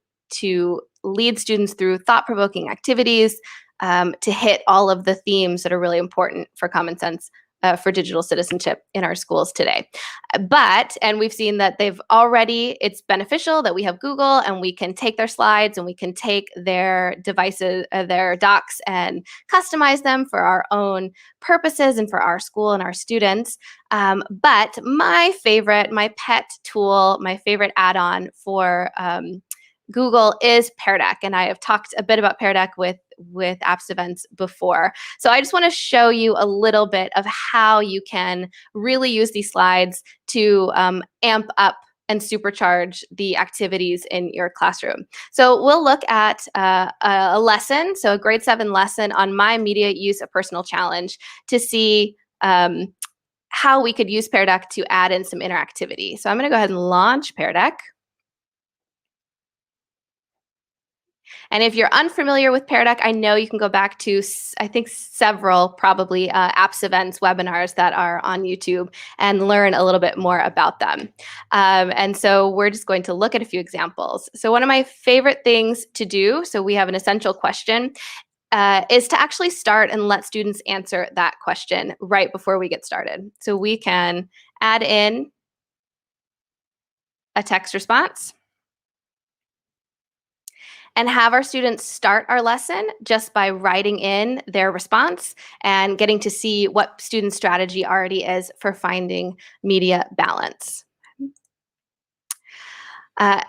lead students through thought-provoking activities, to hit all of the themes that are really important for common sense for digital citizenship in our schools today. And we've seen that it's beneficial that we have Google and we can take their slides and we can take their devices, their docs, and customize them for our own purposes and for our school and our students. But my pet tool, my favorite add-on for Google is Pear Deck, and I have talked a bit about Pear Deck with Apps Events before. So I just want to show you a little bit of how you can really use these slides to amp up and supercharge the activities in your classroom. So we'll look at a lesson, so a grade 7 lesson on my immediate use of personal challenge to see how we could use Pear Deck to add in some interactivity. So I'm going to go ahead and launch Pear Deck. And if you're unfamiliar with Pear Deck, I know you can go back to, I think, several probably Apps Events webinars that are on YouTube and learn a little bit more about them. And so we're just going to look at a few examples. So one of my favorite things to do, so we have an essential question, is to actually start and let students answer that question right before we get started. So we can add in a text response and have our students start our lesson just by writing in their response and getting to see what student strategy already is for finding media balance.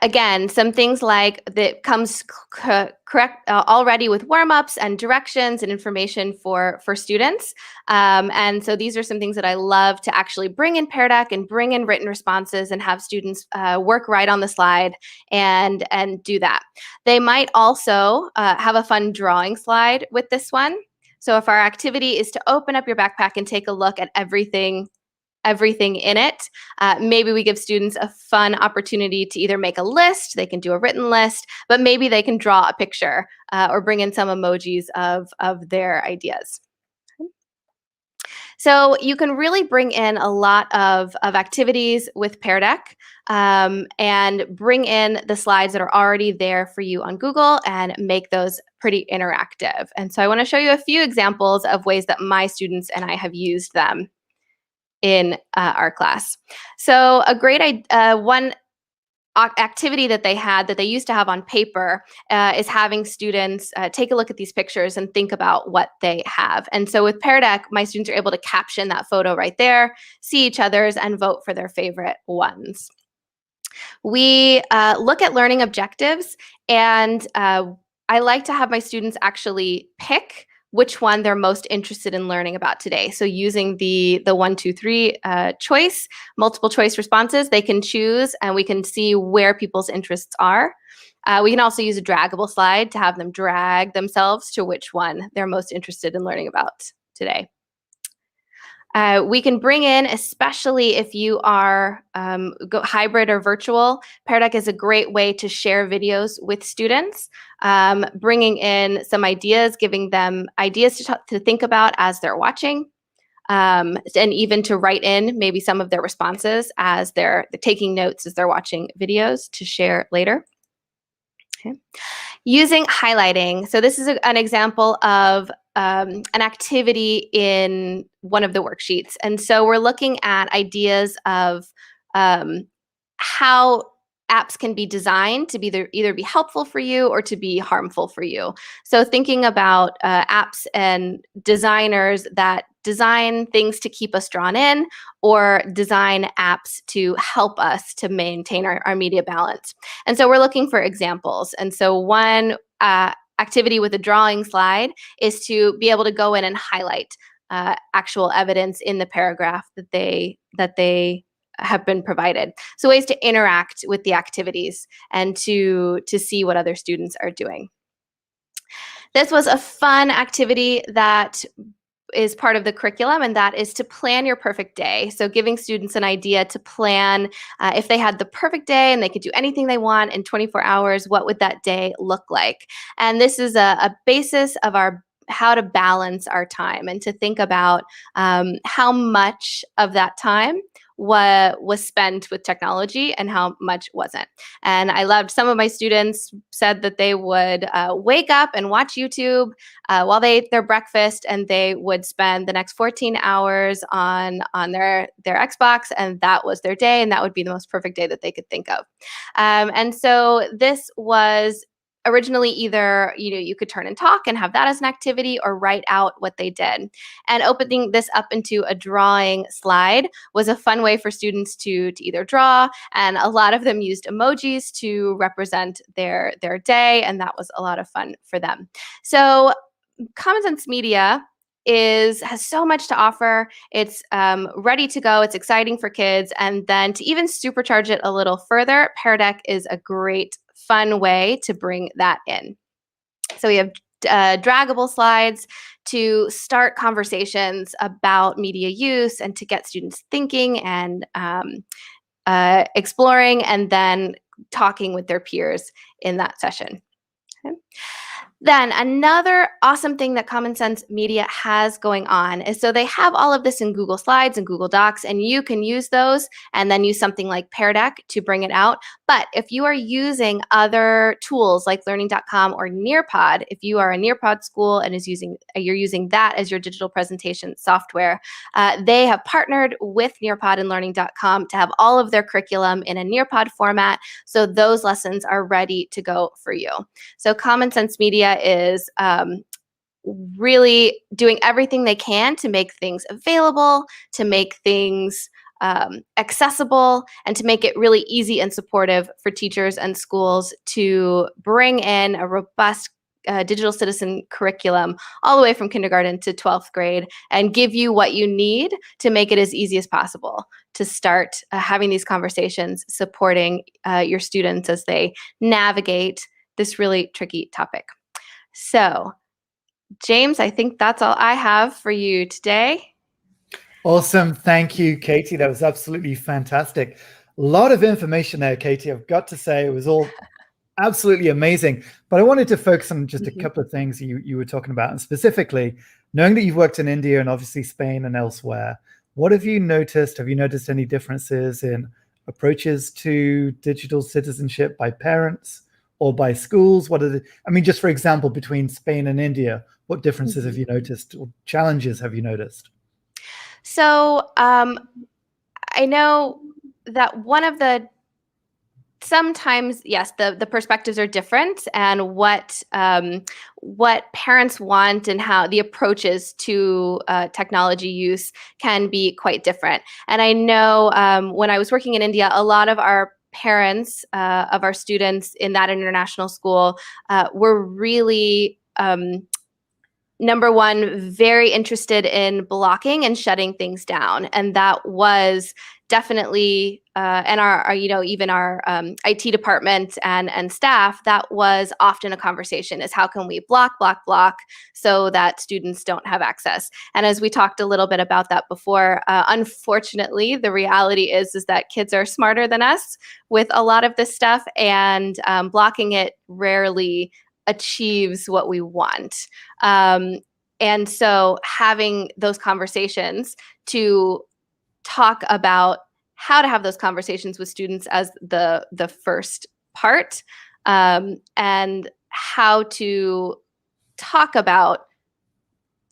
Again, some things like that comes correct already with warm-ups and directions and information for students. And so these are some things that I love to actually bring in Pear Deck and bring in written responses and have students work right on the slide and do that. They might also have a fun drawing slide with this one. So if our activity is to open up your backpack and take a look at everything in it. Maybe we give students a fun opportunity to either make a list, they can do a written list, but maybe they can draw a picture or bring in some emojis of their ideas. So you can really bring in a lot of activities with Pear Deck and bring in the slides that are already there for you on Google and make those pretty interactive. And so I want to show you a few examples of ways that my students and I have used them in our class. So a great one activity that they used to have on paper is having students take a look at these pictures and think about what they have. And so with Pear Deck, my students are able to caption that photo right there, see each other's, and vote for their favorite ones. We look at learning objectives, and I like to have my students actually pick which one they're most interested in learning about today. So using the 1, 2, 3 choice, multiple choice responses, they can choose and we can see where people's interests are. We can also use a draggable slide to have them drag themselves to which one they're most interested in learning about today. We can bring in, especially if you are hybrid or virtual, Pear Deck is a great way to share videos with students, bringing in some ideas, giving them ideas to think about as they're watching. and even to write in maybe some of their responses as they're taking notes as they're watching videos to share later. Okay. Using highlighting. So this is an example of an activity in one of the worksheets. And so we're looking at ideas of how apps can be designed to either be helpful for you or to be harmful for you. So thinking about apps and designers that design things to keep us drawn in or design apps to help us to maintain our media balance. And so we're looking for examples. And so one activity with a drawing slide is to be able to go in and highlight actual evidence in the paragraph that they have been provided. So ways to interact with the activities and to see what other students are doing. This was a fun activity that is part of the curriculum, and that is to plan your perfect day. So giving students an idea to plan if they had the perfect day and they could do anything they want in 24 hours, what would that day look like? And this is a basis of how to balance our time and to think about how much of that time was spent with technology and how much wasn't. And I loved some of my students said that they would wake up and watch YouTube while they ate their breakfast, and they would spend the next 14 hours on their Xbox, and that was their day, and that would be the most perfect day that they could think of. And so this was originally either you could turn and talk and have that as an activity or write out what they did. And opening this up into a drawing slide was a fun way for students to either draw, and a lot of them used emojis to represent their day, and that was a lot of fun for them. So Common Sense Media has so much to offer. It's ready to go. It's exciting for kids. And then to even supercharge it a little further, Pear Deck is a great, fun way to bring that in. So we have draggable slides to start conversations about media use and to get students thinking and exploring, and then talking with their peers in that session. Okay. Then another awesome thing that Common Sense Media has going on is so they have all of this in Google Slides and Google Docs, and you can use those and then use something like Pear Deck to bring it out. But if you are using other tools like learning.com or Nearpod, if you are a Nearpod school and you're using that as your digital presentation software, they have partnered with Nearpod and learning.com to have all of their curriculum in a Nearpod format, so those lessons are ready to go for you. So Common Sense Media is really doing everything they can to make things available, to make things accessible, and to make it really easy and supportive for teachers and schools to bring in a robust digital citizen curriculum all the way from kindergarten to 12th grade and give you what you need to make it as easy as possible to start having these conversations, supporting your students as they navigate this really tricky topic. So, James, I think that's all I have for you today. Awesome. Thank you, Katie. That was absolutely fantastic. A lot of information there, Katie. I've got to say it was all absolutely amazing. But I wanted to focus on just a couple of things you were talking about. And specifically, knowing that you've worked in India and obviously Spain and elsewhere, what have you noticed? Have you noticed any differences in approaches to digital citizenship by parents or by schools? Just for example, between Spain and India, what differences have you noticed or challenges have you noticed? So I know that one of sometimes, yes, the perspectives are different, and what parents want and how the approaches to technology use can be quite different. And I know when I was working in India, a lot of our parents of our students in that international school were really number one, very interested in blocking and shutting things down. And that was definitely, and our even our IT department and staff, that was often a conversation, is how can we block so that students don't have access. And as we talked a little bit about that before, unfortunately, the reality is that kids are smarter than us with a lot of this stuff, and blocking it rarely achieves what we want. And so having those conversations to talk about how to have those conversations with students as the first part, and how to talk about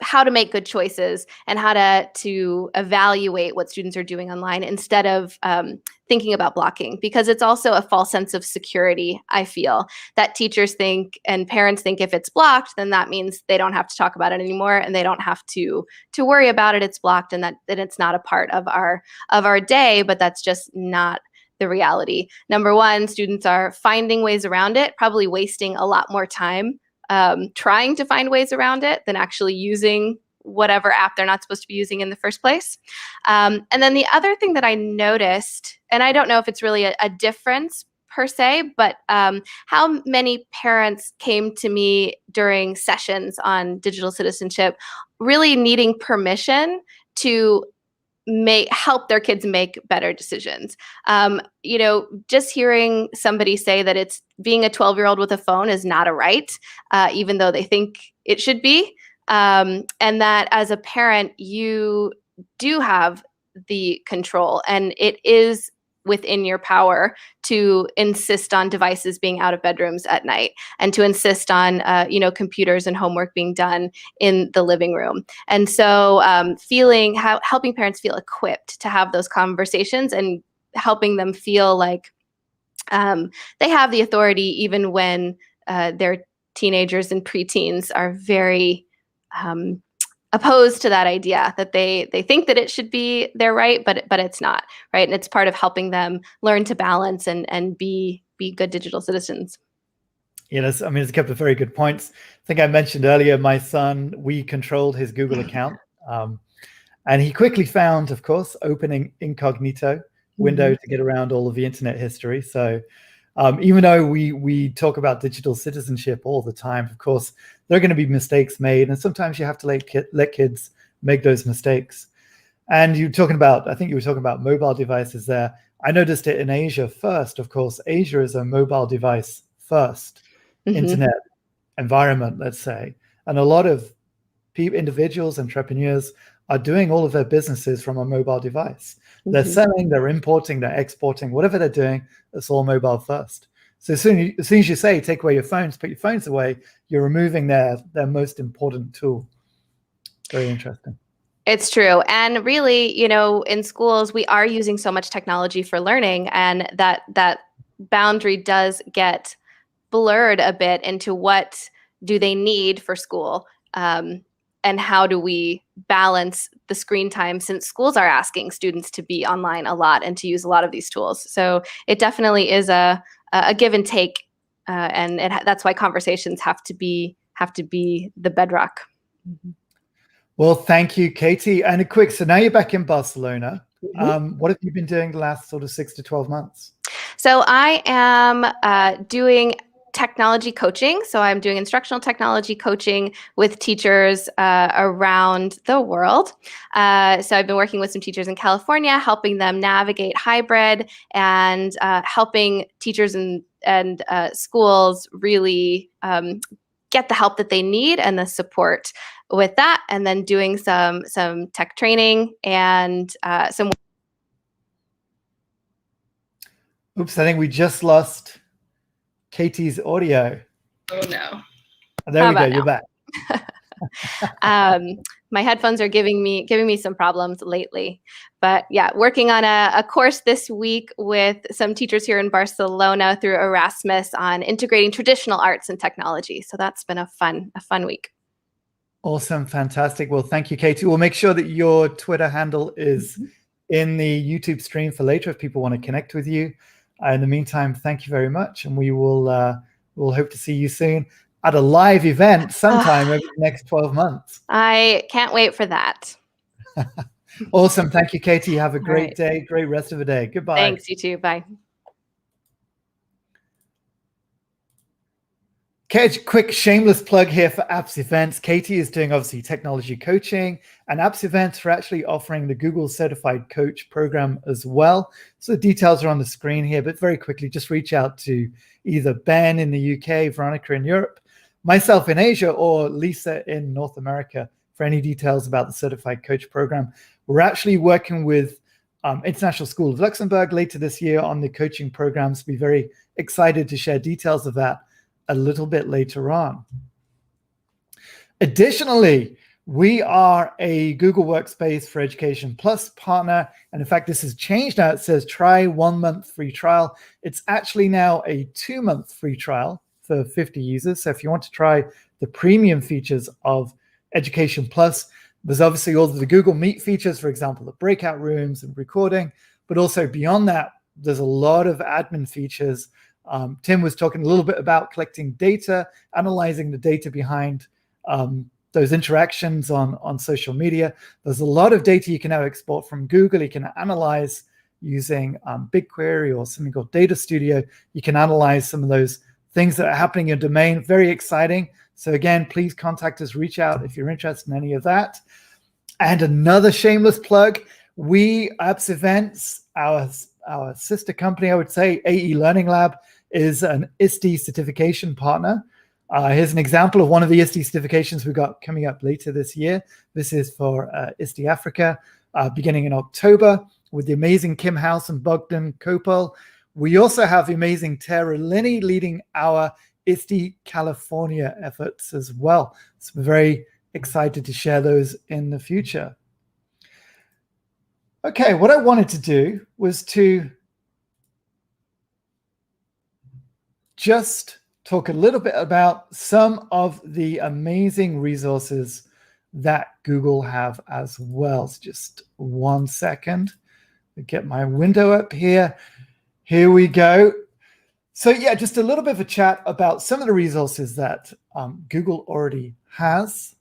how to make good choices and how to evaluate what students are doing online instead of thinking about blocking, because it's also a false sense of security. I feel that teachers think and parents think if it's blocked, then that means they don't have to talk about it anymore and they don't have to worry about it. It's blocked, and that it's not a part of our day. But that's just not the reality. Number one, students are finding ways around it, probably wasting a lot more time trying to find ways around it than actually using whatever app they're not supposed to be using in the first place. And then the other thing that I noticed, and I don't know if it's really a difference per se, but how many parents came to me during sessions on digital citizenship really needing permission to help their kids make better decisions. Just hearing somebody say that it's being a 12-year-old with a phone is not a right, even though they think it should be. And that as a parent, you do have the control, and it is within your power to insist on devices being out of bedrooms at night, and to insist on computers and homework being done in the living room. And so helping parents feel equipped to have those conversations and helping them feel like they have the authority even when their teenagers and preteens are very opposed to that idea, that they think that it should be their right, but it's not, right? And it's part of helping them learn to balance and be good digital citizens. Yes, I mean, it's a couple of very good points. I think I mentioned earlier, my son, we controlled his Google account, and he quickly found, of course, opening incognito window to get around all of the internet history. So even though we talk about digital citizenship all the time, of course, there are going to be mistakes made, and sometimes you have to let kids make those mistakes. And I think you were talking about mobile devices there. I noticed it in Asia first. Of course, Asia is a mobile device first internet environment, let's say. And a lot of individuals, entrepreneurs are doing all of their businesses from a mobile device. They're selling, they're importing, they're exporting, whatever they're doing, it's all mobile first. So as soon as you say, take away your phones, put your phones away, you're removing their most important tool. Very interesting. It's true. And really, in schools, we are using so much technology for learning, and that boundary does get blurred a bit into what do they need for school, and how do we balance the screen time, since schools are asking students to be online a lot and to use a lot of these tools. So it definitely is a give and take, and that's why conversations have to be the bedrock. Well, thank you, Katie. And so now you're back in Barcelona. What have you been doing the last sort of 6 to 12 months? So I am doing technology coaching. So I'm doing instructional technology coaching with teachers around the world. So I've been working with some teachers in California, helping them navigate hybrid, and helping teachers and schools really get the help that they need and the support with that. And then doing some tech training and some. Oops, I think we just lost Katie's audio. Oh no. There we go. You're back. My headphones are giving me some problems lately, but yeah, working on a course this week with some teachers here in Barcelona through Erasmus on integrating traditional arts and technology. So that's been a fun week. Awesome. Fantastic. Well, thank you, Katie. We'll make sure that your Twitter handle is in the YouTube stream for later if people want to connect with you. In the meantime, thank you very much, and we will we'll hope to see you soon at a live event sometime over the next 12 months. I can't wait for that. Awesome. Thank you, Katie. Have a great day, great rest of the day. Goodbye. Thanks, you too. Bye. Okay, quick shameless plug here for Apps Events. Katie is doing obviously technology coaching, and Apps Events are actually offering the Google Certified Coach program as well. So the details are on the screen here, but very quickly, just reach out to either Ben in the UK, Veronica in Europe, myself in Asia or Lisa in North America for any details about the Certified Coach Program. We're actually working with International School of Luxembourg later this year on the coaching programs. Be very excited to share details of that a little bit later on. Additionally, we are a Google Workspace for Education Plus partner. And in fact, this has changed now. It says try 1 month free trial. It's actually now a 2-month free trial for 50 users. So if you want to try the premium features of Education Plus, there's obviously all of the Google Meet features, for example, the breakout rooms and recording, but also beyond that, there's a lot of admin features. Tim was talking a little bit about collecting data, analyzing the data behind those interactions on social media. There's a lot of data you can now export from Google. You can analyze using BigQuery or something called Data Studio. You can analyze some of those things that are happening in your domain. Very exciting. So again, please contact us, reach out if you're interested in any of that. And another shameless plug, Apps Events, our sister company, I would say, AE Learning Lab, is an ISTE certification partner. Here's an example of one of the ISTE certifications we've got coming up later this year. This is for ISTE Africa, beginning in October, with the amazing Kim House and Bogdan Kopel. We also have the amazing Tara Linney leading our ISTE California efforts as well. So we're very excited to share those in the future. Okay, what I wanted to do was to just talk a little bit about some of the amazing resources that Google have as well. So just 1 second to get my window up here. Here we go. So yeah, just a little bit of a chat about some of the resources that Google already has.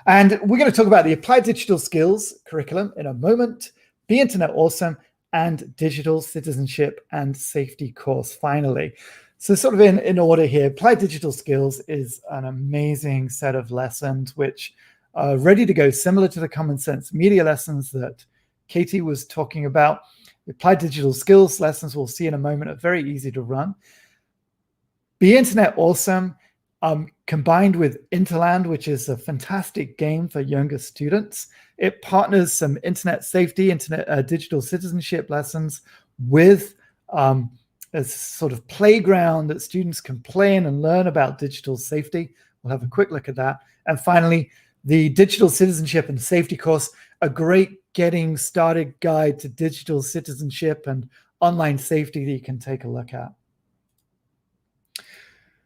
And we're going to talk about the Applied Digital Skills curriculum in a moment, Be Internet Awesome, and Digital Citizenship and Safety course finally. So sort of in order here, Applied Digital Skills is an amazing set of lessons which are ready to go, similar to the Common Sense Media lessons that Katie was talking about. The Applied Digital Skills lessons we'll see in a moment are very easy to run. Be Internet Awesome, combined with Interland, which is a fantastic game for younger students. It partners some internet safety, digital citizenship lessons with a sort of playground that students can play in and learn about digital safety. We'll have a quick look at that. And finally, the Digital Citizenship and Safety course, a great getting started guide to digital citizenship and online safety that you can take a look at.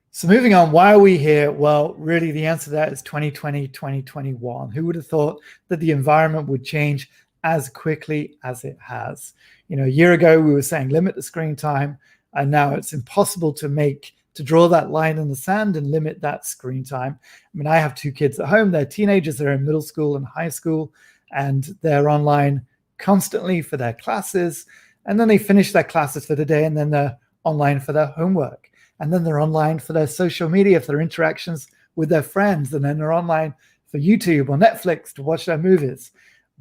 So moving on, why are we here? Well, really the answer to that is 2020, 2021. Who would have thought that the environment would change as quickly as it has? You know, a year ago we were saying limit the screen time, and now it's impossible to draw that line in the sand and limit that screen time. I mean, I have 2 kids at home. They're teenagers. They're in middle school and high school, and they're online constantly for their classes. And then they finish their classes for the day, and then they're online for their homework. And then they're online for their social media, for their interactions with their friends. And then they're online for YouTube or Netflix to watch their movies.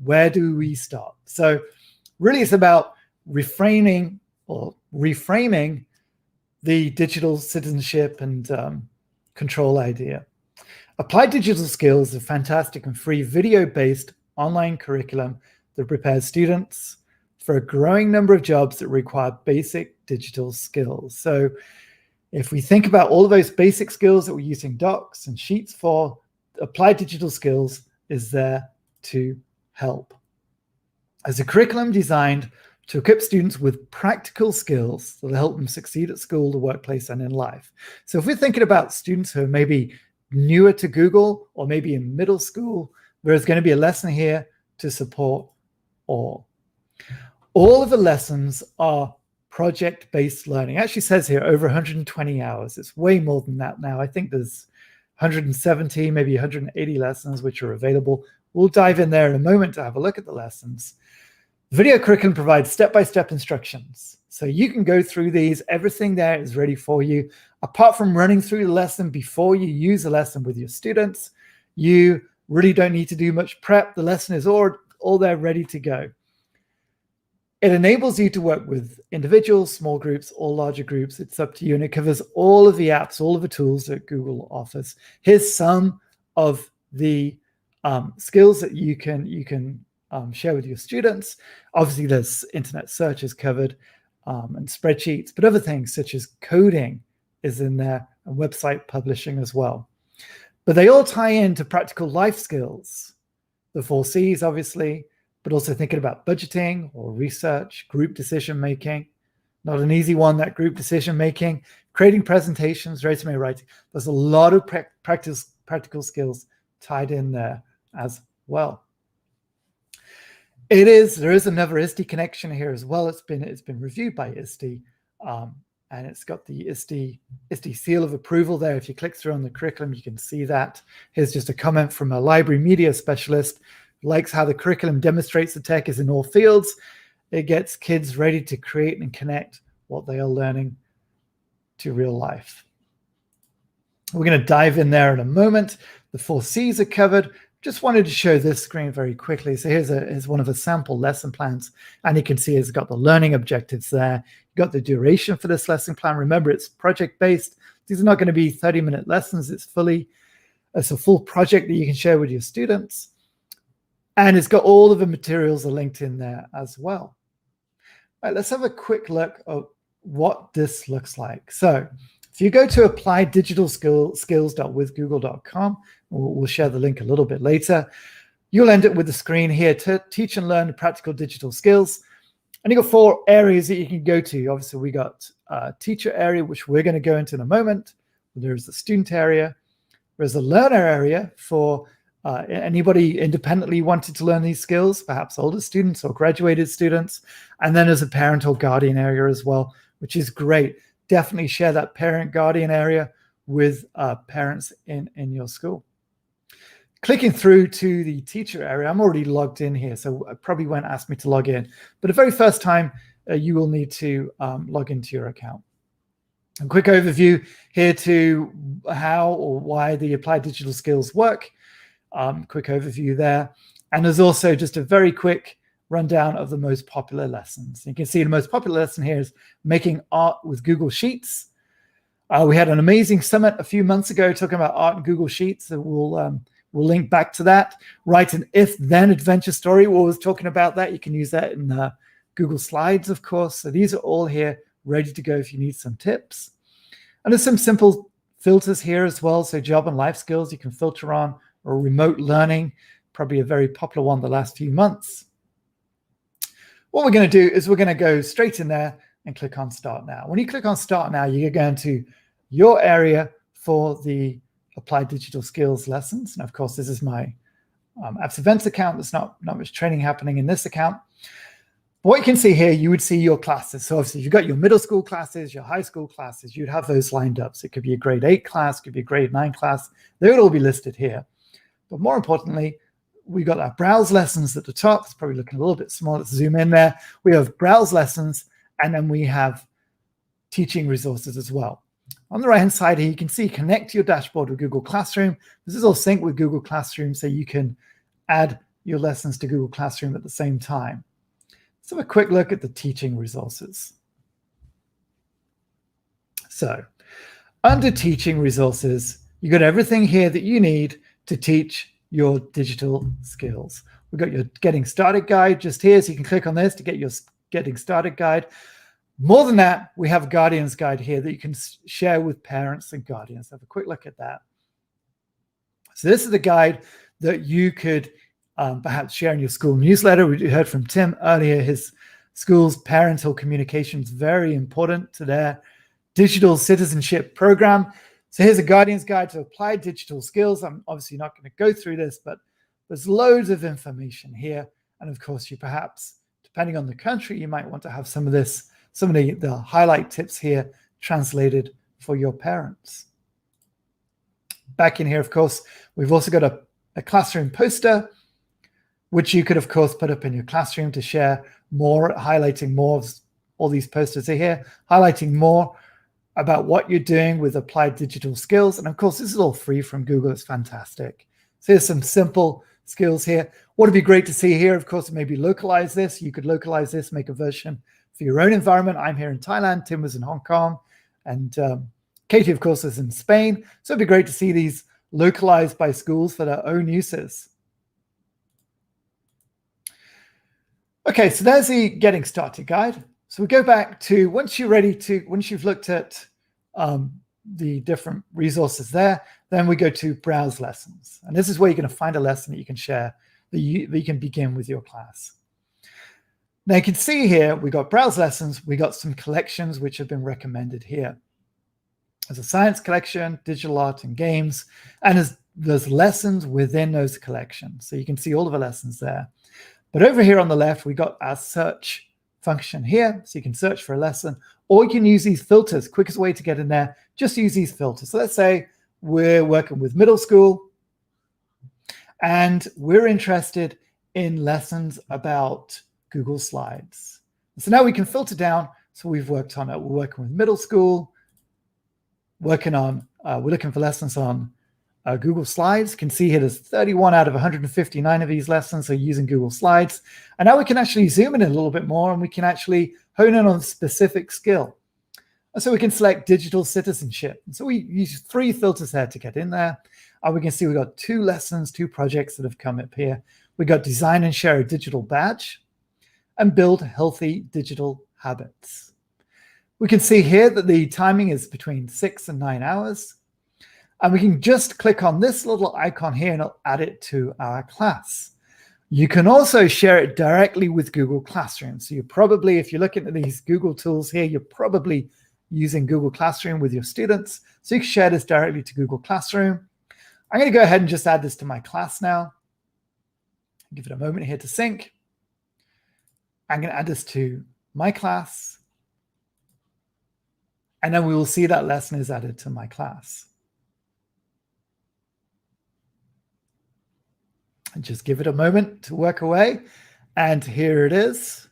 Where do we stop? So really it's about reframing the digital citizenship and control idea. Applied Digital Skills is a fantastic and free video-based online curriculum that prepares students for a growing number of jobs that require basic digital skills. So if we think about all of those basic skills that we're using docs and sheets for, Applied Digital Skills is there to help. As a curriculum designed to equip students with practical skills that will help them succeed at school, the workplace, and in life. So if we're thinking about students who are maybe newer to Google or maybe in middle school, there's going to be a lesson here to support all. All of the lessons are project-based learning. It actually says here over 120 hours. It's way more than that now. I think there's 170, maybe 180 lessons which are available. We'll dive in there in a moment to have a look at the lessons. Video curriculum provides step-by-step instructions. So you can go through these. Everything there is ready for you. Apart from running through the lesson before you use the lesson with your students, you really don't need to do much prep. The lesson is all there ready to go. It enables you to work with individuals, small groups, or larger groups. It's up to you, and it covers all of the apps, all of the tools that Google offers. Here's some of the skills that you can share with your students. Obviously, there's internet search is covered, and spreadsheets, but other things such as coding is in there, and website publishing as well. But they all tie into practical life skills, the 4 C's, obviously, but also thinking about budgeting or research, group decision-making. Not an easy one, that group decision-making, creating presentations, resume writing. There's a lot of practical skills tied in there as well. There is another ISTE connection here as well. It's been reviewed by ISTE, and it's got the ISTE seal of approval there. If you click through on the curriculum, you can see that. Here's just a comment from a library media specialist. Likes how the curriculum demonstrates the tech is in all fields. It gets kids ready to create and connect what they are learning to real life. We're going to dive in there in a moment. The 4 C's are covered. Just wanted to show this screen very quickly. So here's one of the sample lesson plans, and you can see it's got the learning objectives there. You've got the duration for this lesson plan. Remember, it's project-based. These are not going to be 30-minute lessons. It's a full project that you can share with your students. And it's got all of the materials are linked in there as well. All right, let's have a quick look at what this looks like. So if you go to applieddigitalskills.withgoogle.com, we'll share the link a little bit later, you'll end up with the screen here to teach and learn practical digital skills. And you've got 4 areas that you can go to. Obviously, we got a teacher area, which we're going to go into in a moment. There's the student area. There's a learner area for anybody independently wanted to learn these skills, perhaps older students or graduated students. And then there's a parent or guardian area as well, which is great. Definitely share that parent guardian area with parents in your school. Clicking through to the teacher area, I'm already logged in here, so it probably won't ask me to log in. But the very first time, you will need to log into your account. A quick overview here to how or why the applied digital skills work. Quick overview there. And there's also just a very quick rundown of the most popular lessons. You can see the most popular lesson here is making art with Google Sheets. We had an amazing summit a few months ago talking about art and Google Sheets. So we'll link back to that. Write an if-then adventure story. We're always talking about that. You can use that in Google Slides, of course. So these are all here ready to go if you need some tips. And there's some simple filters here as well. So job and life skills you can filter on, or remote learning, probably a very popular one the last few months. What we're going to do is we're going to go straight in there and click on Start Now. When you click on Start Now, you're going to your area for the Applied Digital Skills lessons. And of course, this is my Apps Events account. There's not much training happening in this account. But what you can see here, you would see your classes. So obviously, you've got your middle school classes, your high school classes. You'd have those lined up. So it could be a grade 8 class, could be a grade 9 class. They would all be listed here. But more importantly, we got our browse lessons at the top. It's probably looking a little bit small. Let's zoom in there. We have browse lessons, and then we have teaching resources as well. On the right-hand side here, you can see connect to your dashboard with Google Classroom. This is all synced with Google Classroom, so you can add your lessons to Google Classroom at the same time. Let's have a quick look at the teaching resources. So under teaching resources, you got everything here that you need to teach your digital skills. We've got your Getting Started guide just here, so you can click on this to get your Getting Started guide. More than that, we have a Guardian's guide here that you can share with parents and guardians. Have a quick look at that. So this is the guide that you could perhaps share in your school newsletter. We heard from Tim earlier, his school's parental communication is very important to their digital citizenship program. So here's a Guardian's guide to applied digital skills. I'm obviously not going to go through this, but there's loads of information here. And of course, you perhaps, depending on the country, you might want to have some of this, some of the highlight tips here translated for your parents. Back in here, of course, we've also got a classroom poster, which you could, of course, put up in your classroom to share more, highlighting more of all these posters are here, highlighting more about what you're doing with applied digital skills. And of course, this is all free from Google. It's fantastic. So here's some simple skills here. What would be great to see here, of course, maybe localize this. You could localize this, make a version for your own environment. I'm here in Thailand, Tim was in Hong Kong, and Katie, of course, is in Spain. So it'd be great to see these localized by schools for their own uses. Okay, so there's the getting started guide. So we go back to, once you've looked at the different resources there, then we go to browse lessons. And this is where you're going to find a lesson that you can share, that you can begin with your class. Now you can see here, we got browse lessons, we got some collections which have been recommended here. There's a science collection, digital art and games, and there's lessons within those collections. So you can see all of the lessons there. But over here on the left, we got our search function here. So you can search for a lesson, or you can use these filters. Quickest way to get in there, just use these filters. So let's say we're working with middle school and we're interested in lessons about Google Slides. So now we can filter down. So we've worked on it. We're working with middle school, we're looking for lessons on Google Slides. You can see here there's 31 out of 159 of these lessons are using Google Slides. And now we can actually zoom in a little bit more and we can actually hone in on a specific skill. And so we can select digital citizenship. And so we use 3 filters here to get in there. And we can see we've got 2 lessons, 2 projects that have come up here. We got design and share a digital badge and build healthy digital habits. We can see here that the timing is between 6 and 9 hours. And we can just click on this little icon here and it'll add it to our class. You can also share it directly with Google Classroom. So you're probably, if you're looking at these Google tools here, you're probably using Google Classroom with your students. So you can share this directly to Google Classroom. I'm going to go ahead and just add this to my class now. Give it a moment here to sync. I'm going to add this to my class. And then we will see that lesson is added to my class. And just give it a moment to work away. And here it is.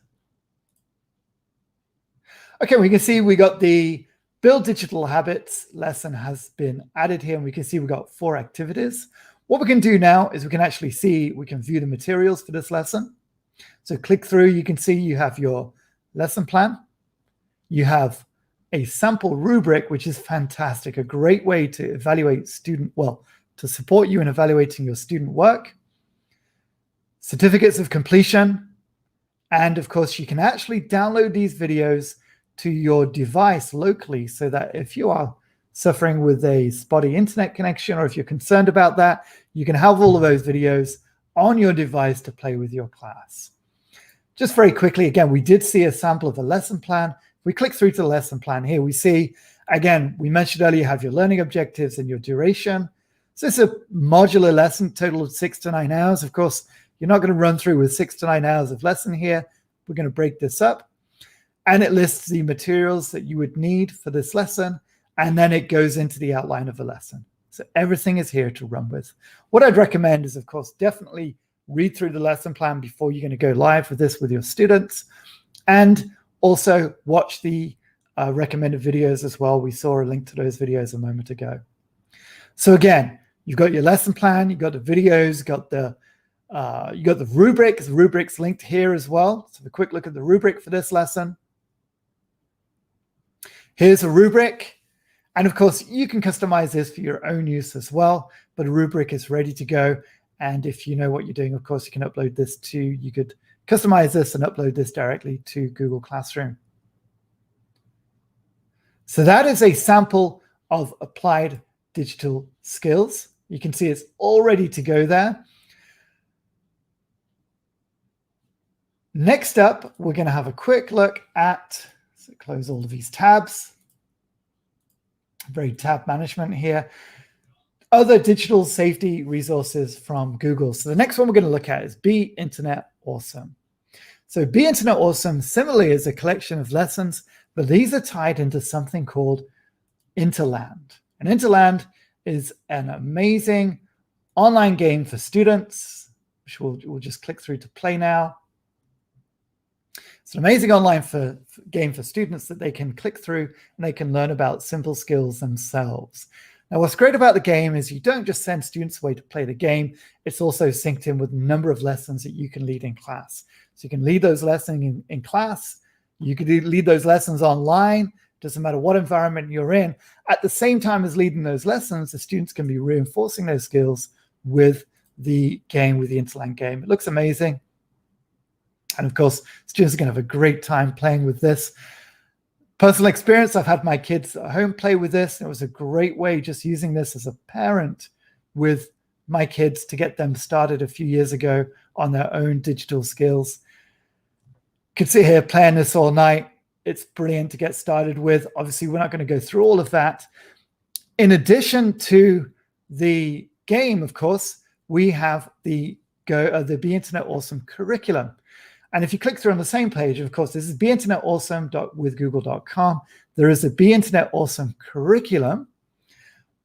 Okay, we can see we got the Build Digital Habits lesson has been added here. And we can see we got 4 activities. What we can do now is we can actually see, we can view the materials for this lesson. So click through, you can see you have your lesson plan. You have a sample rubric, which is fantastic, a great way to evaluate to support you in evaluating your student work. Certificates of completion. And of course, you can actually download these videos to your device locally so that if you are suffering with a spotty internet connection, or if you're concerned about that, you can have all of those videos on your device to play with your class. Just very quickly, again, we did see a sample of the lesson plan. If we click through to the lesson plan here, we see, again, we mentioned earlier, you have your learning objectives and your duration. So it's a modular lesson, total of 6 to 9 hours. Of course, you're not going to run through with 6 to 9 hours of lesson here. We're going to break this up. And it lists the materials that you would need for this lesson. And then it goes into the outline of the lesson. So everything is here to run with. What I'd recommend is, of course, definitely read through the lesson plan before you're going to go live with this with your students. And also watch the recommended videos as well. We saw a link to those videos a moment ago. So again, you've got your lesson plan, you've got the videos, you got the rubric. The rubric's linked here as well. So a quick look at the rubric for this lesson. Here's a rubric. And of course, you can customize this for your own use as well, but a rubric is ready to go. And if you know what you're doing, of course, you can upload this you could customize this and upload this directly to Google Classroom. So that is a sample of applied digital skills. You can see it's all ready to go there. Next up, we're going to have a quick look at, so close all of these tabs. Very tab management here. Other digital safety resources from Google. So the next one we're going to look at is Be Internet Awesome. So Be Internet Awesome similarly is a collection of lessons, but these are tied into something called Interland. And Interland is an amazing online game for students, which we'll just click through to play now. It's an amazing online game for students that they can click through and they can learn about simple skills themselves. Now, what's great about the game is you don't just send students away to play the game. It's also synced in with a number of lessons that you can lead in class. So you can lead those lessons in class. You can lead those lessons online. Doesn't matter what environment you're in. At the same time as leading those lessons, the students can be reinforcing those skills with the game, with the Interland game. It looks amazing. And of course, students are going to have a great time playing with this. Personal experience, I've had my kids at home play with this. It was a great way just using this as a parent with my kids to get them started a few years ago on their own digital skills. Could sit here playing this all night. It's brilliant to get started with. Obviously, we're not going to go through all of that. In addition to the game, of course, we have the Be Internet Awesome curriculum. And if you click through on the same page, of course, this is beinternetawesome.withgoogle.com. There is a Be Internet Awesome curriculum,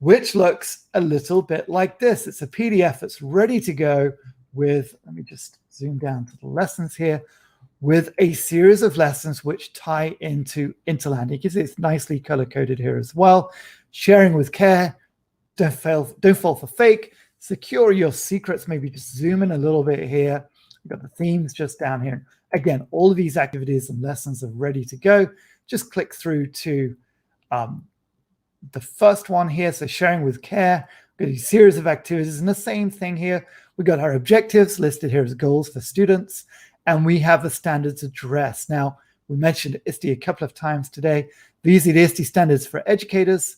which looks a little bit like this. It's a PDF that's ready to go with, let me just zoom down to the lessons here, with a series of lessons which tie into Interland. You can see it's nicely color-coded here as well. Sharing with care, don't fall for fake, secure your secrets, maybe just zoom in a little bit here. We've got the themes just down here. Again, all of these activities and lessons are ready to go. Just click through to the first one here. So sharing with care, we've got a series of activities and the same thing here. We've got our objectives listed here as goals for students, and we have the standards address. Now, we mentioned ISTE a couple of times today. These are the ISTE standards for educators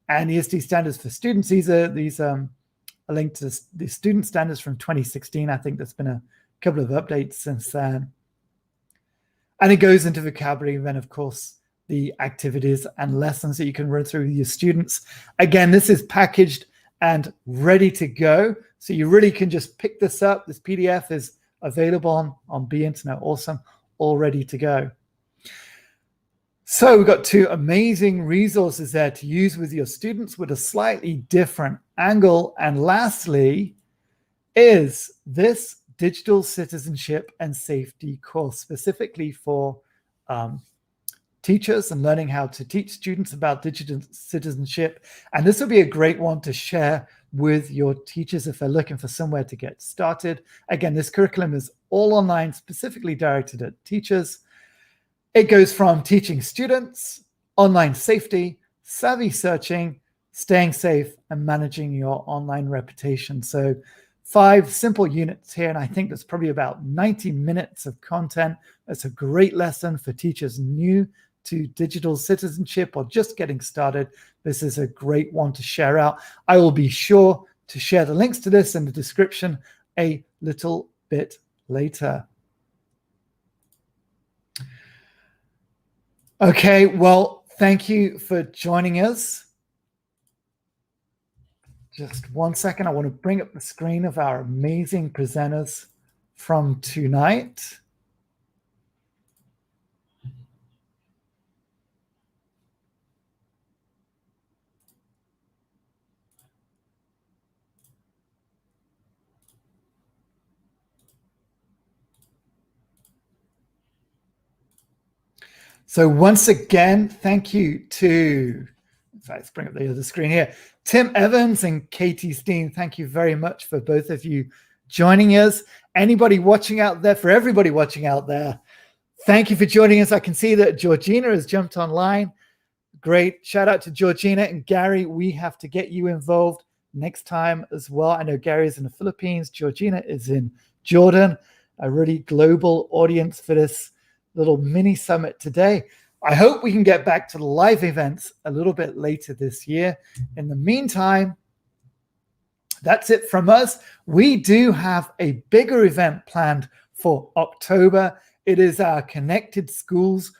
and the ISTE standards for students. These are a link to the student standards from 2016. I think there's been a couple of updates since then. And it goes into vocabulary, and then, of course, the activities and lessons that you can run through with your students. Again, this is packaged and ready to go. So you really can just pick this up. This PDF is available on Be Internet Awesome, all ready to go. So we've got two amazing resources there to use with your students with a slightly different angle. And lastly is this Digital Citizenship and Safety course, specifically for teachers and learning how to teach students about digital citizenship. And this will be a great one to share with your teachers if they're looking for somewhere to get started. Again, this curriculum is all online, specifically directed at teachers. It goes from teaching students, online safety, savvy searching, staying safe, and managing your online reputation. So 5 simple units here, and I think there's probably about 90 minutes of content. That's a great lesson for teachers new to digital citizenship or just getting started. This is a great one to share out. I will be sure to share the links to this in the description a little bit later. Okay, well, thank you for joining us. Just 1 second, I want to bring up the screen of our amazing presenters from tonight. So once again, thank you to, let's bring up the other screen here, Tim Evans and Katie Steen. Thank you very much for both of you joining us. Anybody watching out there, for everybody watching out there, thank you for joining us. I can see that Georgina has jumped online. Great. Shout out to Georgina and Gary. We have to get you involved next time as well. I know Gary is in the Philippines. Georgina is in Jordan. A really global audience for this little mini summit today. I hope we can get back to the live events a little bit later this year. In the meantime, that's it from us. We do have a bigger event planned for October. It is our Connected Schools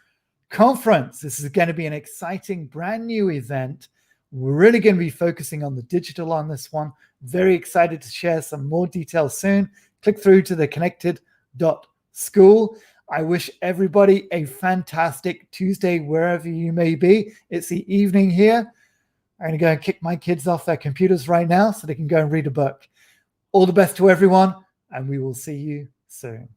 Conference. This is going to be an exciting brand new event. We're really going to be focusing on the digital on this one. Very excited to share some more details soon. Click through to the connected.school. I wish everybody a fantastic Tuesday, wherever you may be. It's the evening here. I'm going to go and kick my kids off their computers right now so they can go and read a book. All the best to everyone, and we will see you soon.